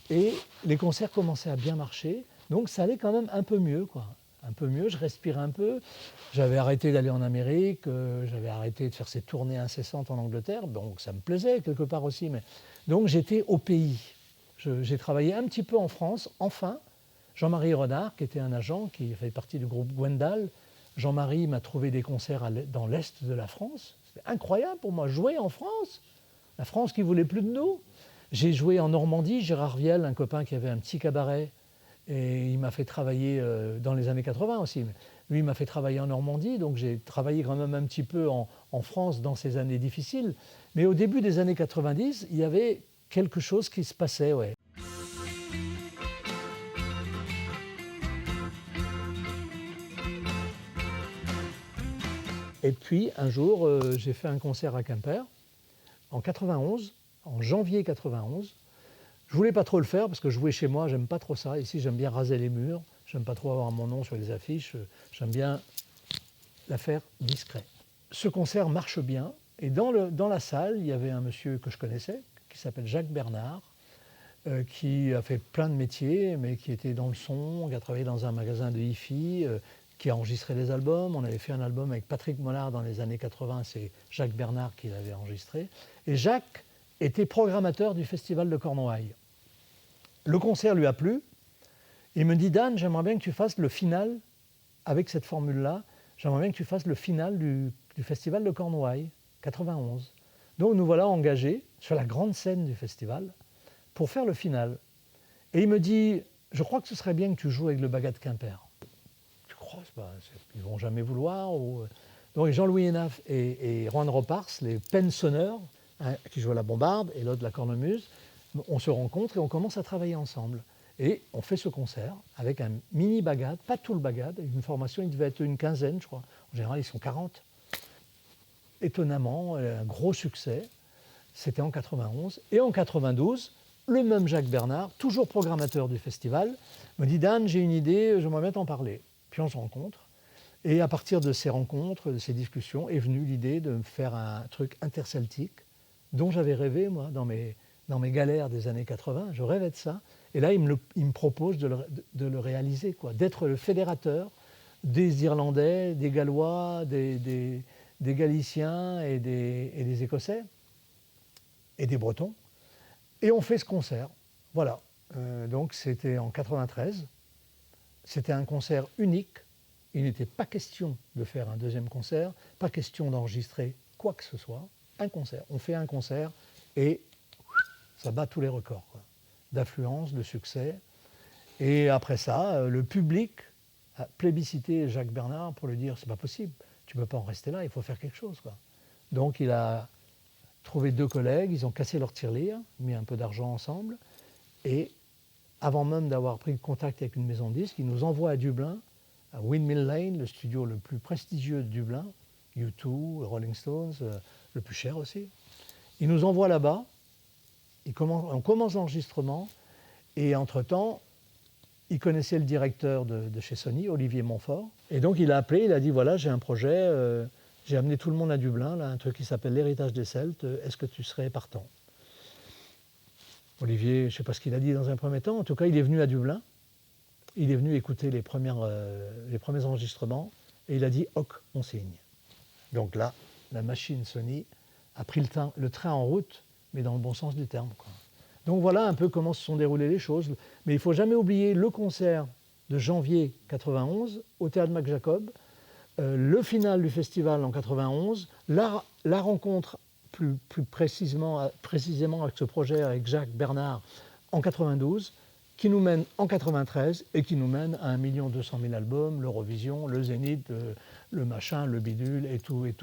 Et les concerts commençaient à bien marcher. Donc ça allait quand même un peu mieux, quoi. Un peu mieux, je respirais un peu. J'avais arrêté d'aller en Amérique, j'avais arrêté de faire ces tournées incessantes en Angleterre. Donc ça me plaisait quelque part aussi. Mais... Donc j'étais au pays. J'ai travaillé un petit peu en France. Enfin, Jean-Marie Renard, qui était un agent, qui fait partie du groupe Gwendal, Jean-Marie m'a trouvé des concerts dans l'Est de la France. C'était incroyable pour moi, jouer en France. La France qui voulait plus de nous. J'ai joué en Normandie, Gérard Viel, un copain qui avait un petit cabaret, et il m'a fait travailler dans les années 80 aussi. Mais lui, il m'a fait travailler en Normandie, donc j'ai travaillé quand même un petit peu en France dans ces années difficiles. Mais au début des années 90, il y avait quelque chose qui se passait, ouais. Et puis, un jour, j'ai fait un concert à Quimper, en 91, en janvier 91. Je voulais pas trop le faire parce que jouer chez moi, j'aime pas trop ça. Ici, j'aime bien raser les murs, j'aime pas trop avoir mon nom sur les affiches, j'aime bien la faire discret. Ce concert marche bien, et dans la salle, il y avait un monsieur que je connaissais, qui s'appelle Jacques Bernard, qui a fait plein de métiers, mais qui était dans le son, qui a travaillé dans un magasin de hi-fi, qui a enregistré des albums. On avait fait un album avec Patrick Mollard dans les années 80, c'est Jacques Bernard qui l'avait enregistré. Et Jacques était programmateur du festival de Cornouailles. Le concert lui a plu. Il me dit, Dan, j'aimerais bien que tu fasses le final avec cette formule-là. J'aimerais bien que tu fasses le final du festival de Cornouailles, 91. Donc nous voilà engagés sur la grande scène du festival pour faire le final. Et il me dit, je crois que ce serait bien que tu joues avec le Bagat de Quimper. Tu crois, ils ne vont jamais vouloir ou... Donc Jean-Louis Hénaf et Juan Ropars, les penn-sonneurs, hein, qui jouent à la bombarde et l'autre la cornemuse, on se rencontre et on commence à travailler ensemble. Et on fait ce concert avec un mini Bagat, pas tout le Bagat, une formation, il devait être une quinzaine, je crois. En général, ils sont 40. Étonnamment, un gros succès. C'était en 91. Et en 92, le même Jacques Bernard, toujours programmateur du festival, me dit, Dan, j'ai une idée, j'aimerais bien t'en parler. Puis on se rencontre. Et à partir de ces rencontres, de ces discussions, est venue l'idée de me faire un truc interceltique dont j'avais rêvé, moi, dans mes galères des années 80. Je rêvais de ça. Et là, il me propose de le réaliser, quoi, d'être le fédérateur des Irlandais, des Gallois, des Galiciens et des Écossais et des Bretons. Et on fait ce concert. Voilà. Donc c'était en 93. C'était un concert unique. Il n'était pas question de faire un deuxième concert, pas question d'enregistrer quoi que ce soit. Un concert. On fait un concert et ça bat tous les records, quoi, d'affluence, de succès. Et après ça, le public a plébiscité Jacques Bernard pour lui dire, c'est pas possible, tu ne peux pas en rester là, il faut faire quelque chose, quoi. Donc il a trouvé 2 collègues, ils ont cassé leur tirelire, mis un peu d'argent ensemble, et avant même d'avoir pris contact avec une maison de disques, il nous envoie à Dublin, à Windmill Lane, le studio le plus prestigieux de Dublin, U2, Rolling Stones, le plus cher aussi. Il nous envoie là-bas, on commence l'enregistrement, et entre-temps, il connaissait le directeur de chez Sony, Olivier Montfort, et donc il a appelé, il a dit, voilà, j'ai un projet, j'ai amené tout le monde à Dublin, là, un truc qui s'appelle l'héritage des Celtes, est-ce que tu serais partant? Olivier, je ne sais pas ce qu'il a dit dans un premier temps, en tout cas, il est venu à Dublin, il est venu écouter les premiers enregistrements, et il a dit, ok, on signe. Donc là, la machine Sony a pris le train en route, mais dans le bon sens du terme, quoi. Donc voilà un peu comment se sont déroulées les choses. Mais il ne faut jamais oublier le concert de janvier 91 au Théâtre Mac Jacob, le final du festival en 91, la rencontre plus précisément avec ce projet avec Jacques Bernard en 92, qui nous mène en 93 et qui nous mène à 1 200 000 albums, l'Eurovision, le Zénith, le machin, le bidule et tout. Et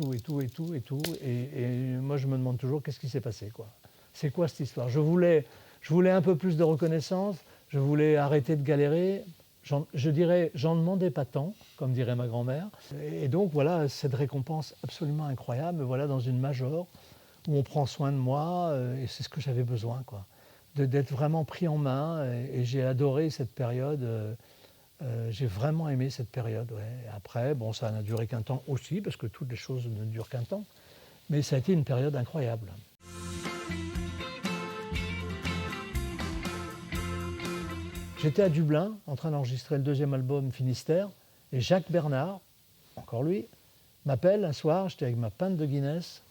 moi je me demande toujours qu'est-ce qui s'est passé, quoi. C'est quoi cette histoire? Je voulais un peu plus de reconnaissance, je voulais arrêter de galérer. Je dirais, j'en demandais pas tant, comme dirait ma grand-mère. Et donc voilà, cette récompense absolument incroyable, voilà, dans une major, où on prend soin de moi, et c'est ce que j'avais besoin, quoi. D'être vraiment pris en main, et j'ai adoré cette période. J'ai vraiment aimé cette période, ouais. Après, bon, ça n'a duré qu'un temps aussi, parce que toutes les choses ne durent qu'un temps. Mais ça a été une période incroyable. J'étais à Dublin, en train d'enregistrer le 2e album Finistère, et Jacques Bernard, encore lui, m'appelle un soir, j'étais avec ma pinte de Guinness,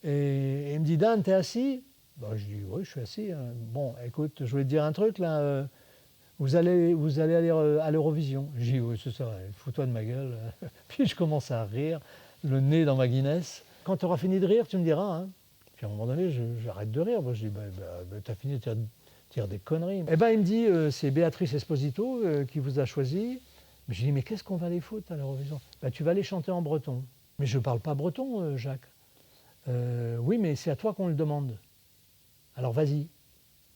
et il me dit, Dan, t'es assis? Ben, je dis, oui, je suis assis. Bon, écoute, je voulais te dire un truc, là, vous allez aller à l'Eurovision. Je dis, oui, c'est ça, fous-toi de ma gueule. Puis je commence à rire, le nez dans ma Guinness. Quand tu auras fini de rire, tu me diras, hein. Puis à un moment donné, j'arrête de rire. Moi, je dis, t'as fini de dire des conneries. Eh ben, il me dit, c'est Béatrice Esposito qui vous a choisi. Je dis, mais qu'est-ce qu'on va aller foutre à l'Eurovision? Ben, tu vas aller chanter en breton. Mais je ne parle pas breton, Jacques. Oui, mais c'est à toi qu'on le demande. Alors vas-y.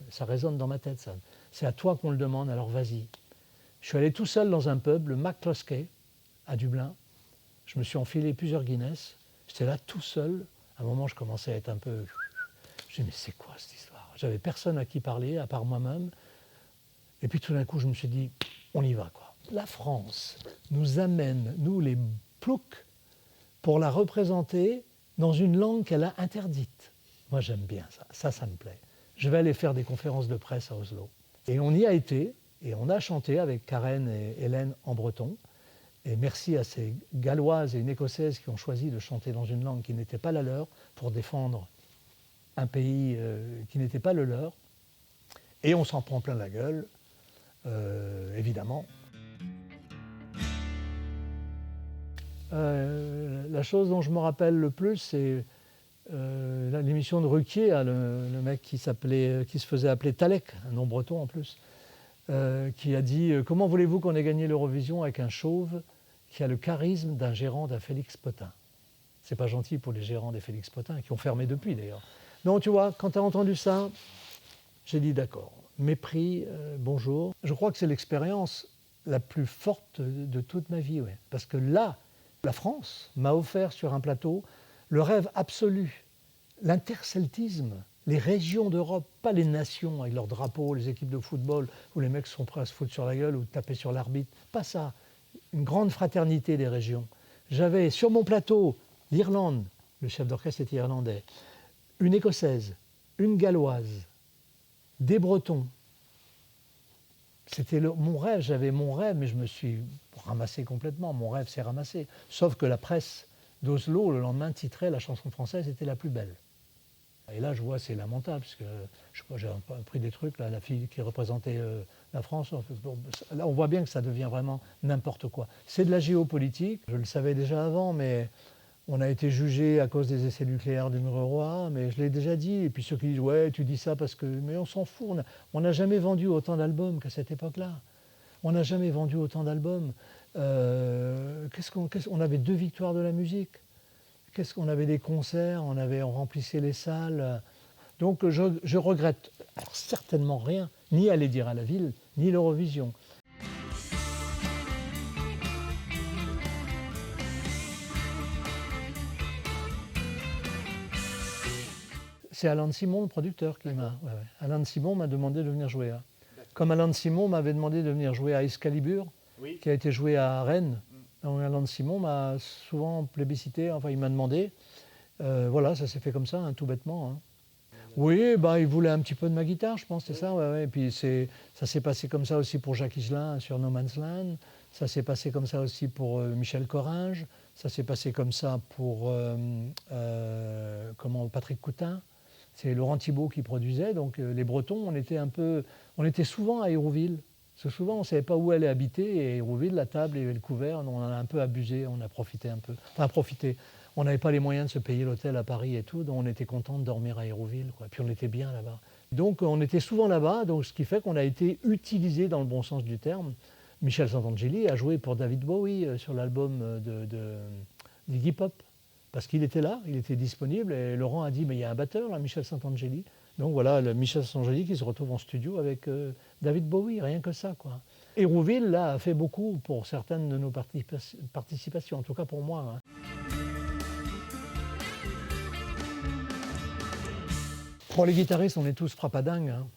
Ça résonne dans ma tête, ça. C'est à toi qu'on le demande, alors vas-y. Je suis allé tout seul dans un pub, le McCloskey, à Dublin. Je me suis enfilé plusieurs Guinness. J'étais là tout seul. À un moment, je commençais à être un peu... Je dis, mais c'est quoi cette histoire? J'avais personne à qui parler, à part moi-même. Et puis tout d'un coup, je me suis dit, on y va, quoi. La France nous amène, nous les ploucs, pour la représenter dans une langue qu'elle a interdite. Moi, j'aime bien ça. Ça me plaît. Je vais aller faire des conférences de presse à Oslo. Et on y a été, et on a chanté avec Karen et Hélène en breton. Et merci à ces Galloises et une Écossaise qui ont choisi de chanter dans une langue qui n'était pas la leur pour défendre un pays qui n'était pas le leur, et on s'en prend plein la gueule, évidemment. La chose dont je me rappelle le plus, c'est l'émission de Ruquier, hein, le mec qui se faisait appeler Talek, un nom breton en plus, qui a dit « Comment voulez-vous qu'on ait gagné l'Eurovision avec un chauve qui a le charisme d'un gérant d'un Félix Potin ?» C'est pas gentil pour les gérants des Félix Potin, qui ont fermé depuis d'ailleurs. Donc tu vois, quand tu as entendu ça, j'ai dit d'accord, mépris, bonjour. Je crois que c'est l'expérience la plus forte de toute ma vie, ouais. Parce que là, la France m'a offert sur un plateau le rêve absolu, l'interceltisme, les régions d'Europe, pas les nations avec leurs drapeaux, les équipes de football où les mecs sont prêts à se foutre sur la gueule ou taper sur l'arbitre, pas ça. Une grande fraternité des régions. J'avais sur mon plateau l'Irlande, le chef d'orchestre était irlandais, une Écossaise, une Galloise, des Bretons. C'était mon rêve, j'avais mon rêve, mais je me suis ramassé complètement. Mon rêve s'est ramassé. Sauf que la presse d'Oslo, le lendemain, titrait « La chanson française était la plus belle ». Et là, je vois, c'est lamentable, parce que je sais pas, j'ai pris des trucs, là, la fille qui représentait la France. Là, on voit bien que ça devient vraiment n'importe quoi. C'est de la géopolitique, je le savais déjà avant, mais on a été jugé à cause des essais nucléaires du Mururoa, mais je l'ai déjà dit. Et puis ceux qui disent « Ouais, tu dis ça parce que… » Mais on s'en fout, on n'a jamais vendu autant d'albums qu'à cette époque-là. On n'a jamais vendu autant d'albums. On avait 2 victoires de la musique. Qu'est-ce qu'on avait des concerts, on remplissait les salles. Donc je regrette alors, certainement rien, ni aller dire à la ville, ni l'Eurovision. C'est Alain Simon, le producteur, qui m'a. Ouais, ouais. Alain Simon m'a demandé de venir jouer. Comme Alain Simon m'avait demandé de venir jouer à Excalibur, oui, qui a été joué à Rennes. Donc Alain Simon m'a souvent plébiscité, enfin il m'a demandé. Voilà, ça s'est fait comme ça, hein, tout bêtement. Hein. Oui, bah, il voulait un petit peu de ma guitare, je pense, c'est ça. Ouais, ouais. Et puis ça s'est passé comme ça aussi pour Jacques Higelin sur No Man's Land. Ça s'est passé comme ça aussi pour Michel Coringe. Ça s'est passé comme ça pour Patrick Coutin. C'est Laurent Thibault qui produisait. Donc les Bretons, on était souvent à Hérouville. Parce que souvent, on ne savait pas où aller habiter. Et Hérouville, la table et le couvert, on en a un peu abusé. On a profité un peu. Enfin, profité. On n'avait pas les moyens de se payer l'hôtel à Paris et tout. Donc on était content de dormir à Hérouville. Quoi. Puis on était bien là-bas. Donc on était souvent là-bas. Donc ce qui fait qu'on a été utilisé dans le bon sens du terme. Michel Santangeli a joué pour David Bowie sur l'album d'Iggy Pop. Parce qu'il était là, il était disponible. Et Laurent a dit, mais il y a un batteur là, Michel Santangeli. Donc voilà, le Michel Santangeli qui se retrouve en studio avec David Bowie, rien que ça, quoi. Hérouville, là, a fait beaucoup pour certaines de nos participations, en tout cas pour moi. Hein. Pour les guitaristes, on est tous frappadingues. Hein.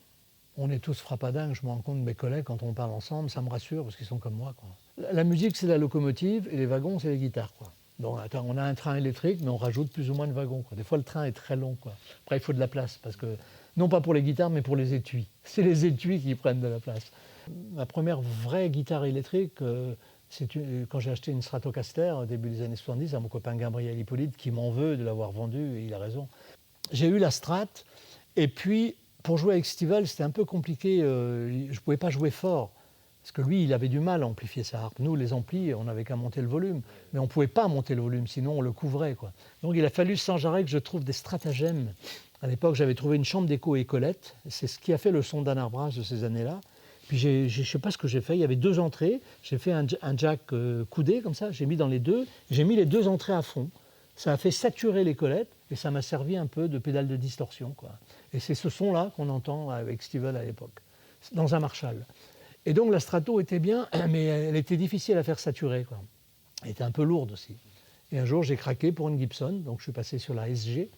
On est tous frappadingues, je me rends compte de mes collègues, quand on parle ensemble, ça me rassure, parce qu'ils sont comme moi. Quoi. La musique, c'est la locomotive, et les wagons, c'est les guitares. Quoi. Donc, attends, on a un train électrique, mais on rajoute plus ou moins de wagons. Quoi. Des fois, le train est très long. Quoi. Après, il faut de la place, parce que, non pas pour les guitares, mais pour les étuis. C'est les étuis qui prennent de la place. Ma première vraie guitare électrique, c'est quand j'ai acheté une Stratocaster au début des années 70 à mon copain Gabriel Hippolyte, qui m'en veut de l'avoir vendue, et il a raison. J'ai eu la Strat, et puis, pour jouer avec Stivell, c'était un peu compliqué. Je ne pouvais pas jouer fort. Parce que lui, il avait du mal à amplifier sa harpe. Nous, les amplis, on n'avait qu'à monter le volume. Mais on ne pouvait pas monter le volume, sinon on le couvrait. Quoi. Donc il a fallu sans arrêt que je trouve des stratagèmes. À l'époque, j'avais trouvé une chambre d'écho Ecolette. C'est ce qui a fait le son d'Anne Arbras de ces années-là. Puis je ne sais pas ce que j'ai fait. Il y avait 2 entrées. J'ai fait un jack coudé, comme ça. J'ai mis dans les 2. J'ai mis les 2 entrées à fond. Ça a fait saturer l'Ecolette. Et ça m'a servi un peu de pédale de distorsion. Quoi. Et c'est ce son-là qu'on entend avec Stivell à l'époque, dans un Marshall. Et donc la Strato était bien, mais elle était difficile à faire saturer. Quoi. Elle était un peu lourde aussi. Et un jour, j'ai craqué pour une Gibson, donc je suis passé sur la SG.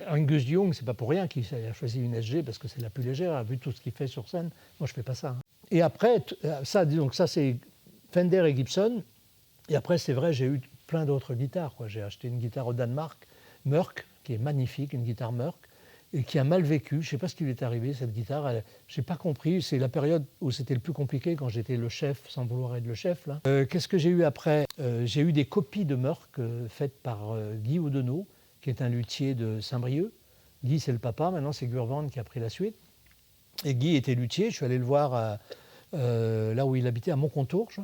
Angus Young, c'est pas pour rien qu'il a choisi une SG, parce que c'est la plus légère, vu tout ce qu'il fait sur scène. Moi, je fais pas ça. Hein. Et après, ça c'est Fender et Gibson. Et après, c'est vrai, j'ai eu plein d'autres guitares. Quoi. J'ai acheté une guitare au Danemark, Merck, qui est magnifique, une guitare Merck, et qui a mal vécu. Je ne sais pas ce qui lui est arrivé, cette guitare. Je n'ai pas compris. C'est la période où c'était le plus compliqué, quand j'étais le chef, sans vouloir être le chef. Là. Qu'est-ce que j'ai eu après j'ai eu des copies de Merck faites par Guy Audenot, qui est un luthier de Saint-Brieuc. Guy, c'est le papa, maintenant c'est Gurvand qui a pris la suite. Et Guy était luthier, je suis allé le voir là où il habitait, à Montcontourge.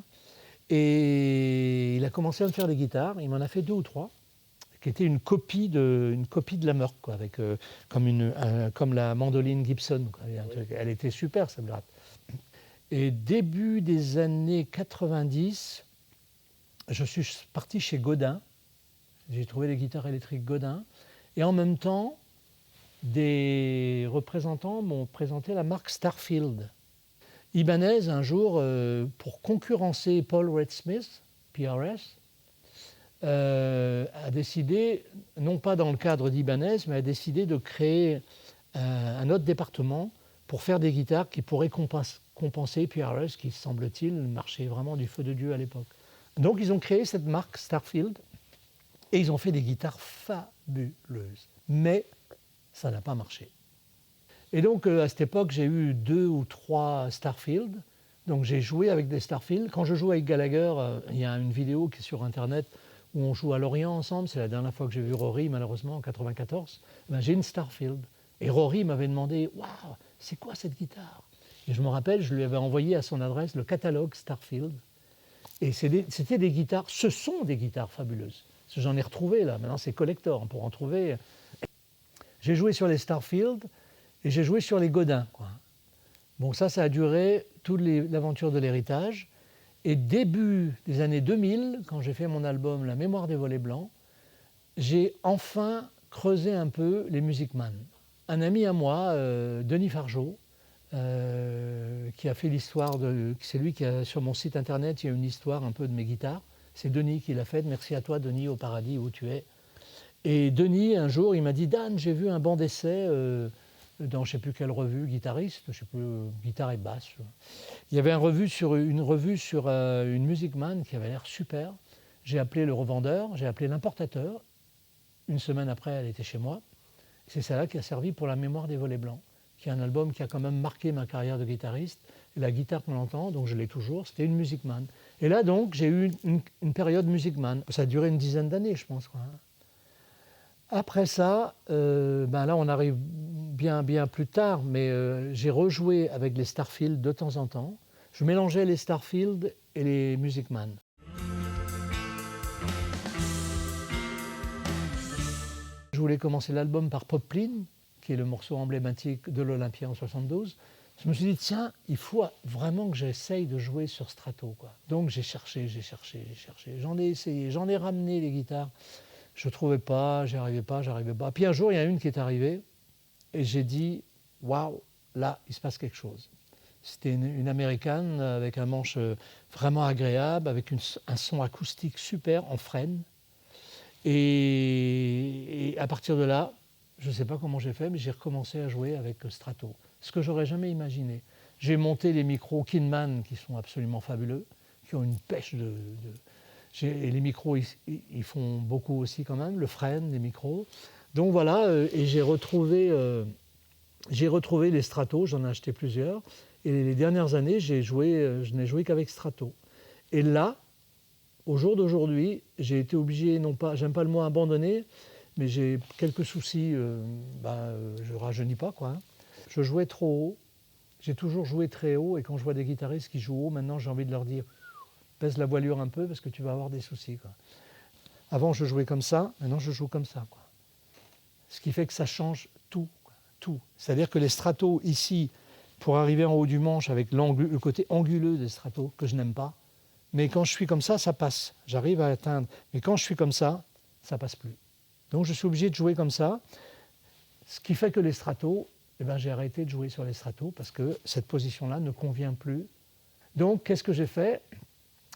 Et il a commencé à me faire des guitares, il m'en a fait 2 ou 3, qui étaient une copie de la Merck, quoi, avec, comme la mandoline Gibson, quoi. Elle était super, cette gratte. Et début des années 90, je suis parti chez Godin. J'ai trouvé les guitares électriques Godin. Et en même temps, des représentants m'ont présenté la marque Starfield. Ibanez, un jour, pour concurrencer Paul Reed Smith, PRS, a décidé, non pas dans le cadre d'Ibanez, mais a décidé de créer un autre département pour faire des guitares qui pourraient compenser PRS, qui, semble-t-il, marchait vraiment du feu de Dieu à l'époque. Donc ils ont créé cette marque Starfield et ils ont fait des guitares fabuleuses. Mais ça n'a pas marché. Et donc à cette époque, j'ai eu 2 ou 3 Starfield. Donc j'ai joué avec des Starfield. Quand je joue avec Gallagher, il y a une vidéo qui est sur Internet où on joue à Lorient ensemble. C'est la dernière fois que j'ai vu Rory, malheureusement, en 1994. Ben, j'ai une Starfield. Et Rory m'avait demandé « Waouh, c'est quoi cette guitare ?» Et je me rappelle, je lui avais envoyé à son adresse le catalogue Starfield. Et c'était des guitares, ce sont des guitares fabuleuses. J'en ai retrouvé là, maintenant c'est collector, pour en trouver. J'ai joué sur les Starfield et j'ai joué sur les Godin, quoi. Bon, ça a duré toute l'aventure de l'héritage. Et début des années 2000, quand j'ai fait mon album La mémoire des volets blancs, j'ai enfin creusé un peu les Music Man. Un ami à moi, Denis Fargeau, qui a fait l'histoire c'est lui qui a, sur mon site internet, il y a une histoire un peu de mes guitares. C'est Denis qui l'a faite. Merci à toi, Denis, au paradis où tu es. Et Denis, un jour, il m'a dit « Dan, j'ai vu un banc d'essai dans je ne sais plus quelle revue, guitariste, je ne sais plus, guitare et basse. » Il y avait une revue sur une Music Man qui avait l'air super. J'ai appelé le revendeur, j'ai appelé l'importateur. Une semaine après, elle était chez moi. C'est celle-là qui a servi pour La mémoire des volets blancs, qui est un album qui a quand même marqué ma carrière de guitariste. Et la guitare qu'on entend, donc je l'ai toujours, c'était une Music Man. Et là, donc, j'ai eu une période Music Man. Ça a duré une dizaine d'années, je pense, quoi. Après ça, là on arrive bien plus tard, mais j'ai rejoué avec les Starfield de temps en temps. Je mélangeais les Starfield et les Music Man. Je voulais commencer l'album par Poplin, qui est le morceau emblématique de l'Olympia en 72. Je me suis dit, tiens, il faut vraiment que j'essaye de jouer sur Strato, quoi. Donc j'ai cherché. J'en ai essayé, j'en ai ramené les guitares. Je ne trouvais pas, j'y arrivais pas. Puis un jour, il y a une qui est arrivée et j'ai dit « Waouh, là, il se passe quelque chose ». C'était une américaine avec un manche vraiment agréable, avec un son acoustique super en frêne. Et à partir de là, je ne sais pas comment j'ai fait, mais j'ai recommencé à jouer avec Strato. Ce que j'aurais jamais imaginé. J'ai monté les micros Kinman qui sont absolument fabuleux, qui ont une pêche et les micros, ils font beaucoup aussi quand même, le frêne, les micros. Donc voilà, et j'ai retrouvé les Strato, j'en ai acheté plusieurs. Et les dernières années, je n'ai joué qu'avec Strato. Et là, au jour d'aujourd'hui, j'ai été obligé, non pas, j'aime pas le mot abandonner, mais j'ai quelques soucis, je rajeunis pas, quoi, hein. Je jouais trop haut, j'ai toujours joué très haut, et quand je vois des guitaristes qui jouent haut, maintenant j'ai envie de leur dire baisse la voilure un peu parce que tu vas avoir des soucis, quoi. Avant, je jouais comme ça, maintenant je joue comme ça, quoi. Ce qui fait que ça change tout, quoi, tout. C'est-à-dire que les stratos ici, pour arriver en haut du manche avec le côté anguleux des stratos, que je n'aime pas, mais quand je suis comme ça passe. J'arrive à atteindre. Mais quand je suis comme ça passe plus. Donc je suis obligé de jouer comme ça. Ce qui fait que les stratos, j'ai arrêté de jouer sur les stratos parce que cette position-là ne convient plus. Donc qu'est-ce que j'ai fait ?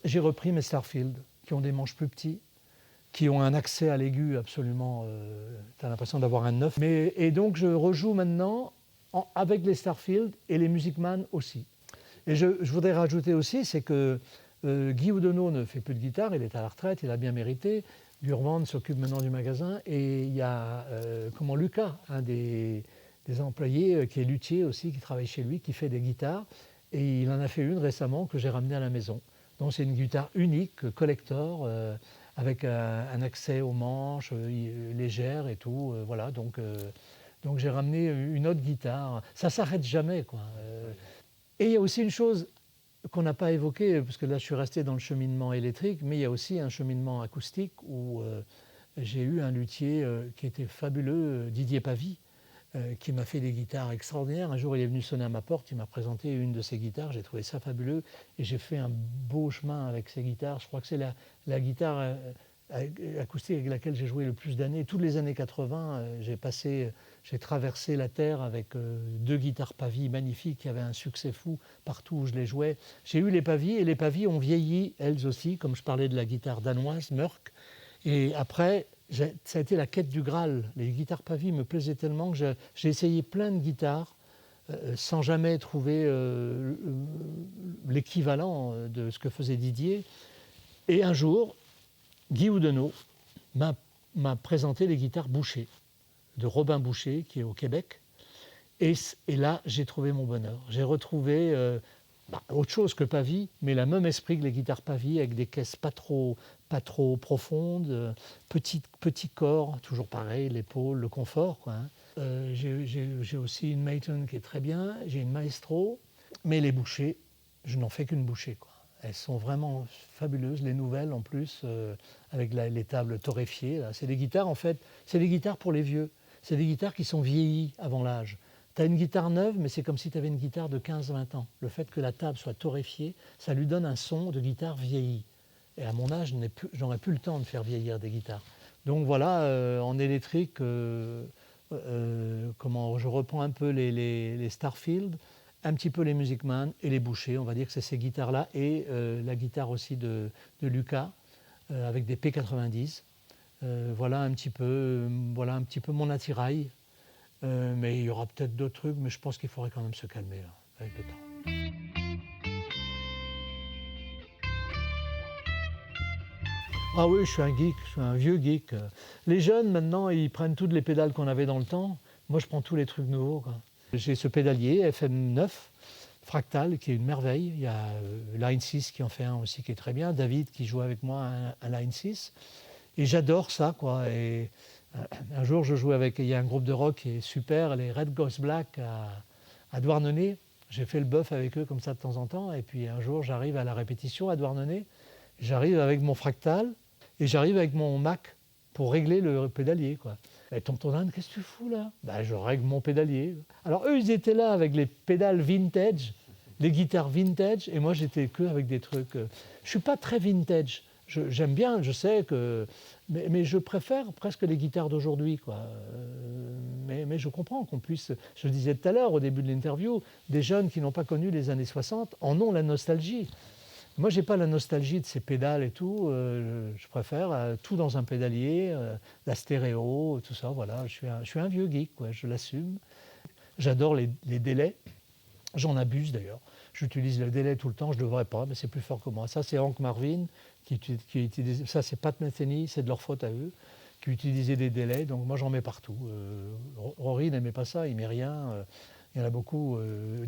J'ai repris mes Starfield, qui ont des manches plus petits, qui ont un accès à l'aigu absolument... tu as l'impression d'avoir un 9. Et donc je rejoue maintenant avec les Starfield et les Music Man aussi. Et je voudrais rajouter aussi, c'est que Guy Oudonneau ne fait plus de guitare, il est à la retraite, il a bien mérité. Gurvand s'occupe maintenant du magasin. Et il y a Lucas, un des employés, qui est luthier aussi, qui travaille chez lui, qui fait des guitares. Et il en a fait une récemment que j'ai ramenée à la maison. Donc c'est une guitare unique, collector, avec un accès aux manches, légère et tout. Voilà, donc Donc j'ai ramené une autre guitare. Ça ne s'arrête jamais, quoi. Et il y a aussi une chose qu'on n'a pas évoquée, parce que là je suis resté dans le cheminement électrique, mais il y a aussi un cheminement acoustique où j'ai eu un luthier qui était fabuleux, Didier Pavie, qui m'a fait des guitares extraordinaires. Un jour, il est venu sonner à ma porte, il m'a présenté une de ses guitares, j'ai trouvé ça fabuleux, et j'ai fait un beau chemin avec ces guitares. Je crois que c'est la guitare acoustique avec laquelle j'ai joué le plus d'années. Toutes les années 80, j'ai traversé la Terre avec 2 guitares Pavie magnifiques qui avaient un succès fou partout où je les jouais. J'ai eu les Pavie, et les Pavie ont vieilli, elles aussi, comme je parlais de la guitare danoise, Mörk. Et après, ça a été la quête du Graal. Les guitares Pavie me plaisaient tellement que j'ai essayé plein de guitares sans jamais trouver l'équivalent de ce que faisait Didier. Et un jour, Guy Oudinot m'a présenté les guitares Boucher, de Robin Boucher, qui est au Québec. Et là, j'ai trouvé mon bonheur. J'ai retrouvé autre chose que Pavie, mais le même esprit que les guitares Pavie, avec des caisses pas trop profondes, petit corps, toujours pareil, l'épaule, le confort, quoi, hein. J'ai aussi une Maton qui est très bien, j'ai une Maestro, mais les Boucher, je n'en fais qu'une Boucher, quoi. Elles sont vraiment fabuleuses, les nouvelles en plus, avec les tables torréfiées. Là. C'est des guitares, en fait, c'est des guitares pour les vieux. C'est des guitares qui sont vieillies avant l'âge. Tu as une guitare neuve, mais c'est comme si tu avais une guitare de 15-20 ans. Le fait que la table soit torréfiée, ça lui donne un son de guitare vieillie. Et à mon âge, j'aurais plus le temps de faire vieillir des guitares. Donc voilà, en électrique, comment je reprends un peu les Starfield, un petit peu les Music Man et les Boucher. On va dire que c'est ces guitares-là et la guitare aussi de Lucas avec des P90. Voilà un petit peu mon attirail. Mais il y aura peut-être d'autres trucs, mais je pense qu'il faudrait quand même se calmer là, avec le temps. Ah oui, je suis un geek, je suis un vieux geek. Les jeunes, maintenant, ils prennent toutes les pédales qu'on avait dans le temps. Moi, je prends tous les trucs nouveaux, quoi. J'ai ce pédalier FM9, Fractal, qui est une merveille. Il y a Line 6 qui en fait un aussi qui est très bien. David qui joue avec moi un Line 6. Et j'adore ça, quoi. Et un jour, il y a un groupe de rock qui est super, les Red Ghost Black à Douarnenez. J'ai fait le bœuf avec eux comme ça de temps en temps. Et puis un jour, j'arrive à la répétition à Douarnenez. J'arrive avec mon Fractal et j'arrive avec mon Mac pour régler le pédalier, quoi. Et tonton Dan, qu'est-ce que tu fous là? Ben, je règle mon pédalier. Alors eux, ils étaient là avec les pédales vintage, les guitares vintage, et moi, j'étais que avec des trucs. Je suis pas très vintage. J'aime bien, je sais que, mais je préfère presque les guitares d'aujourd'hui, quoi. Mais je comprends qu'on puisse. Je le disais tout à l'heure au début de l'interview, des jeunes qui n'ont pas connu les années 60 en ont la nostalgie. Moi, j'ai pas la nostalgie de ces pédales et tout. Je préfère tout dans un pédalier, la stéréo, tout ça. Voilà, je suis un vieux geek, quoi, je l'assume. J'adore les délais. J'en abuse d'ailleurs. J'utilise le délai tout le temps, je ne devrais pas, mais c'est plus fort que moi. Ça, c'est Hank Marvin qui utilise. Ça, c'est Pat Metheny, c'est de leur faute à eux, qui utilisaient des délais. Donc moi, j'en mets partout. Rory n'aimait pas ça, il met rien. Il y en a beaucoup.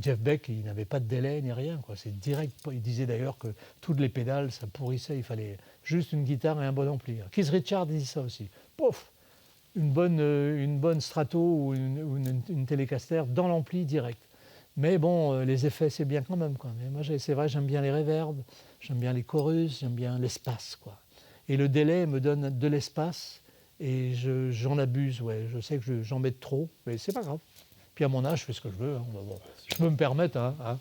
Jeff Beck, il n'avait pas de délai ni rien, quoi. C'est direct. Il disait d'ailleurs que toutes les pédales, ça pourrissait. Il fallait juste une guitare et un bon ampli. Keith Richards dit ça aussi. Pouf, une bonne Strato ou une Telecaster dans l'ampli direct. Mais bon, les effets, c'est bien quand même, quoi. Mais moi, c'est vrai, j'aime bien les reverbs, j'aime bien les chorus, j'aime bien l'espace, quoi. Et le délai me donne de l'espace et j'en abuse, ouais. Je sais que j'en mets trop, mais c'est pas grave. Puis à mon âge, je fais ce que je veux, hein. Bon, je peux me permettre, hein.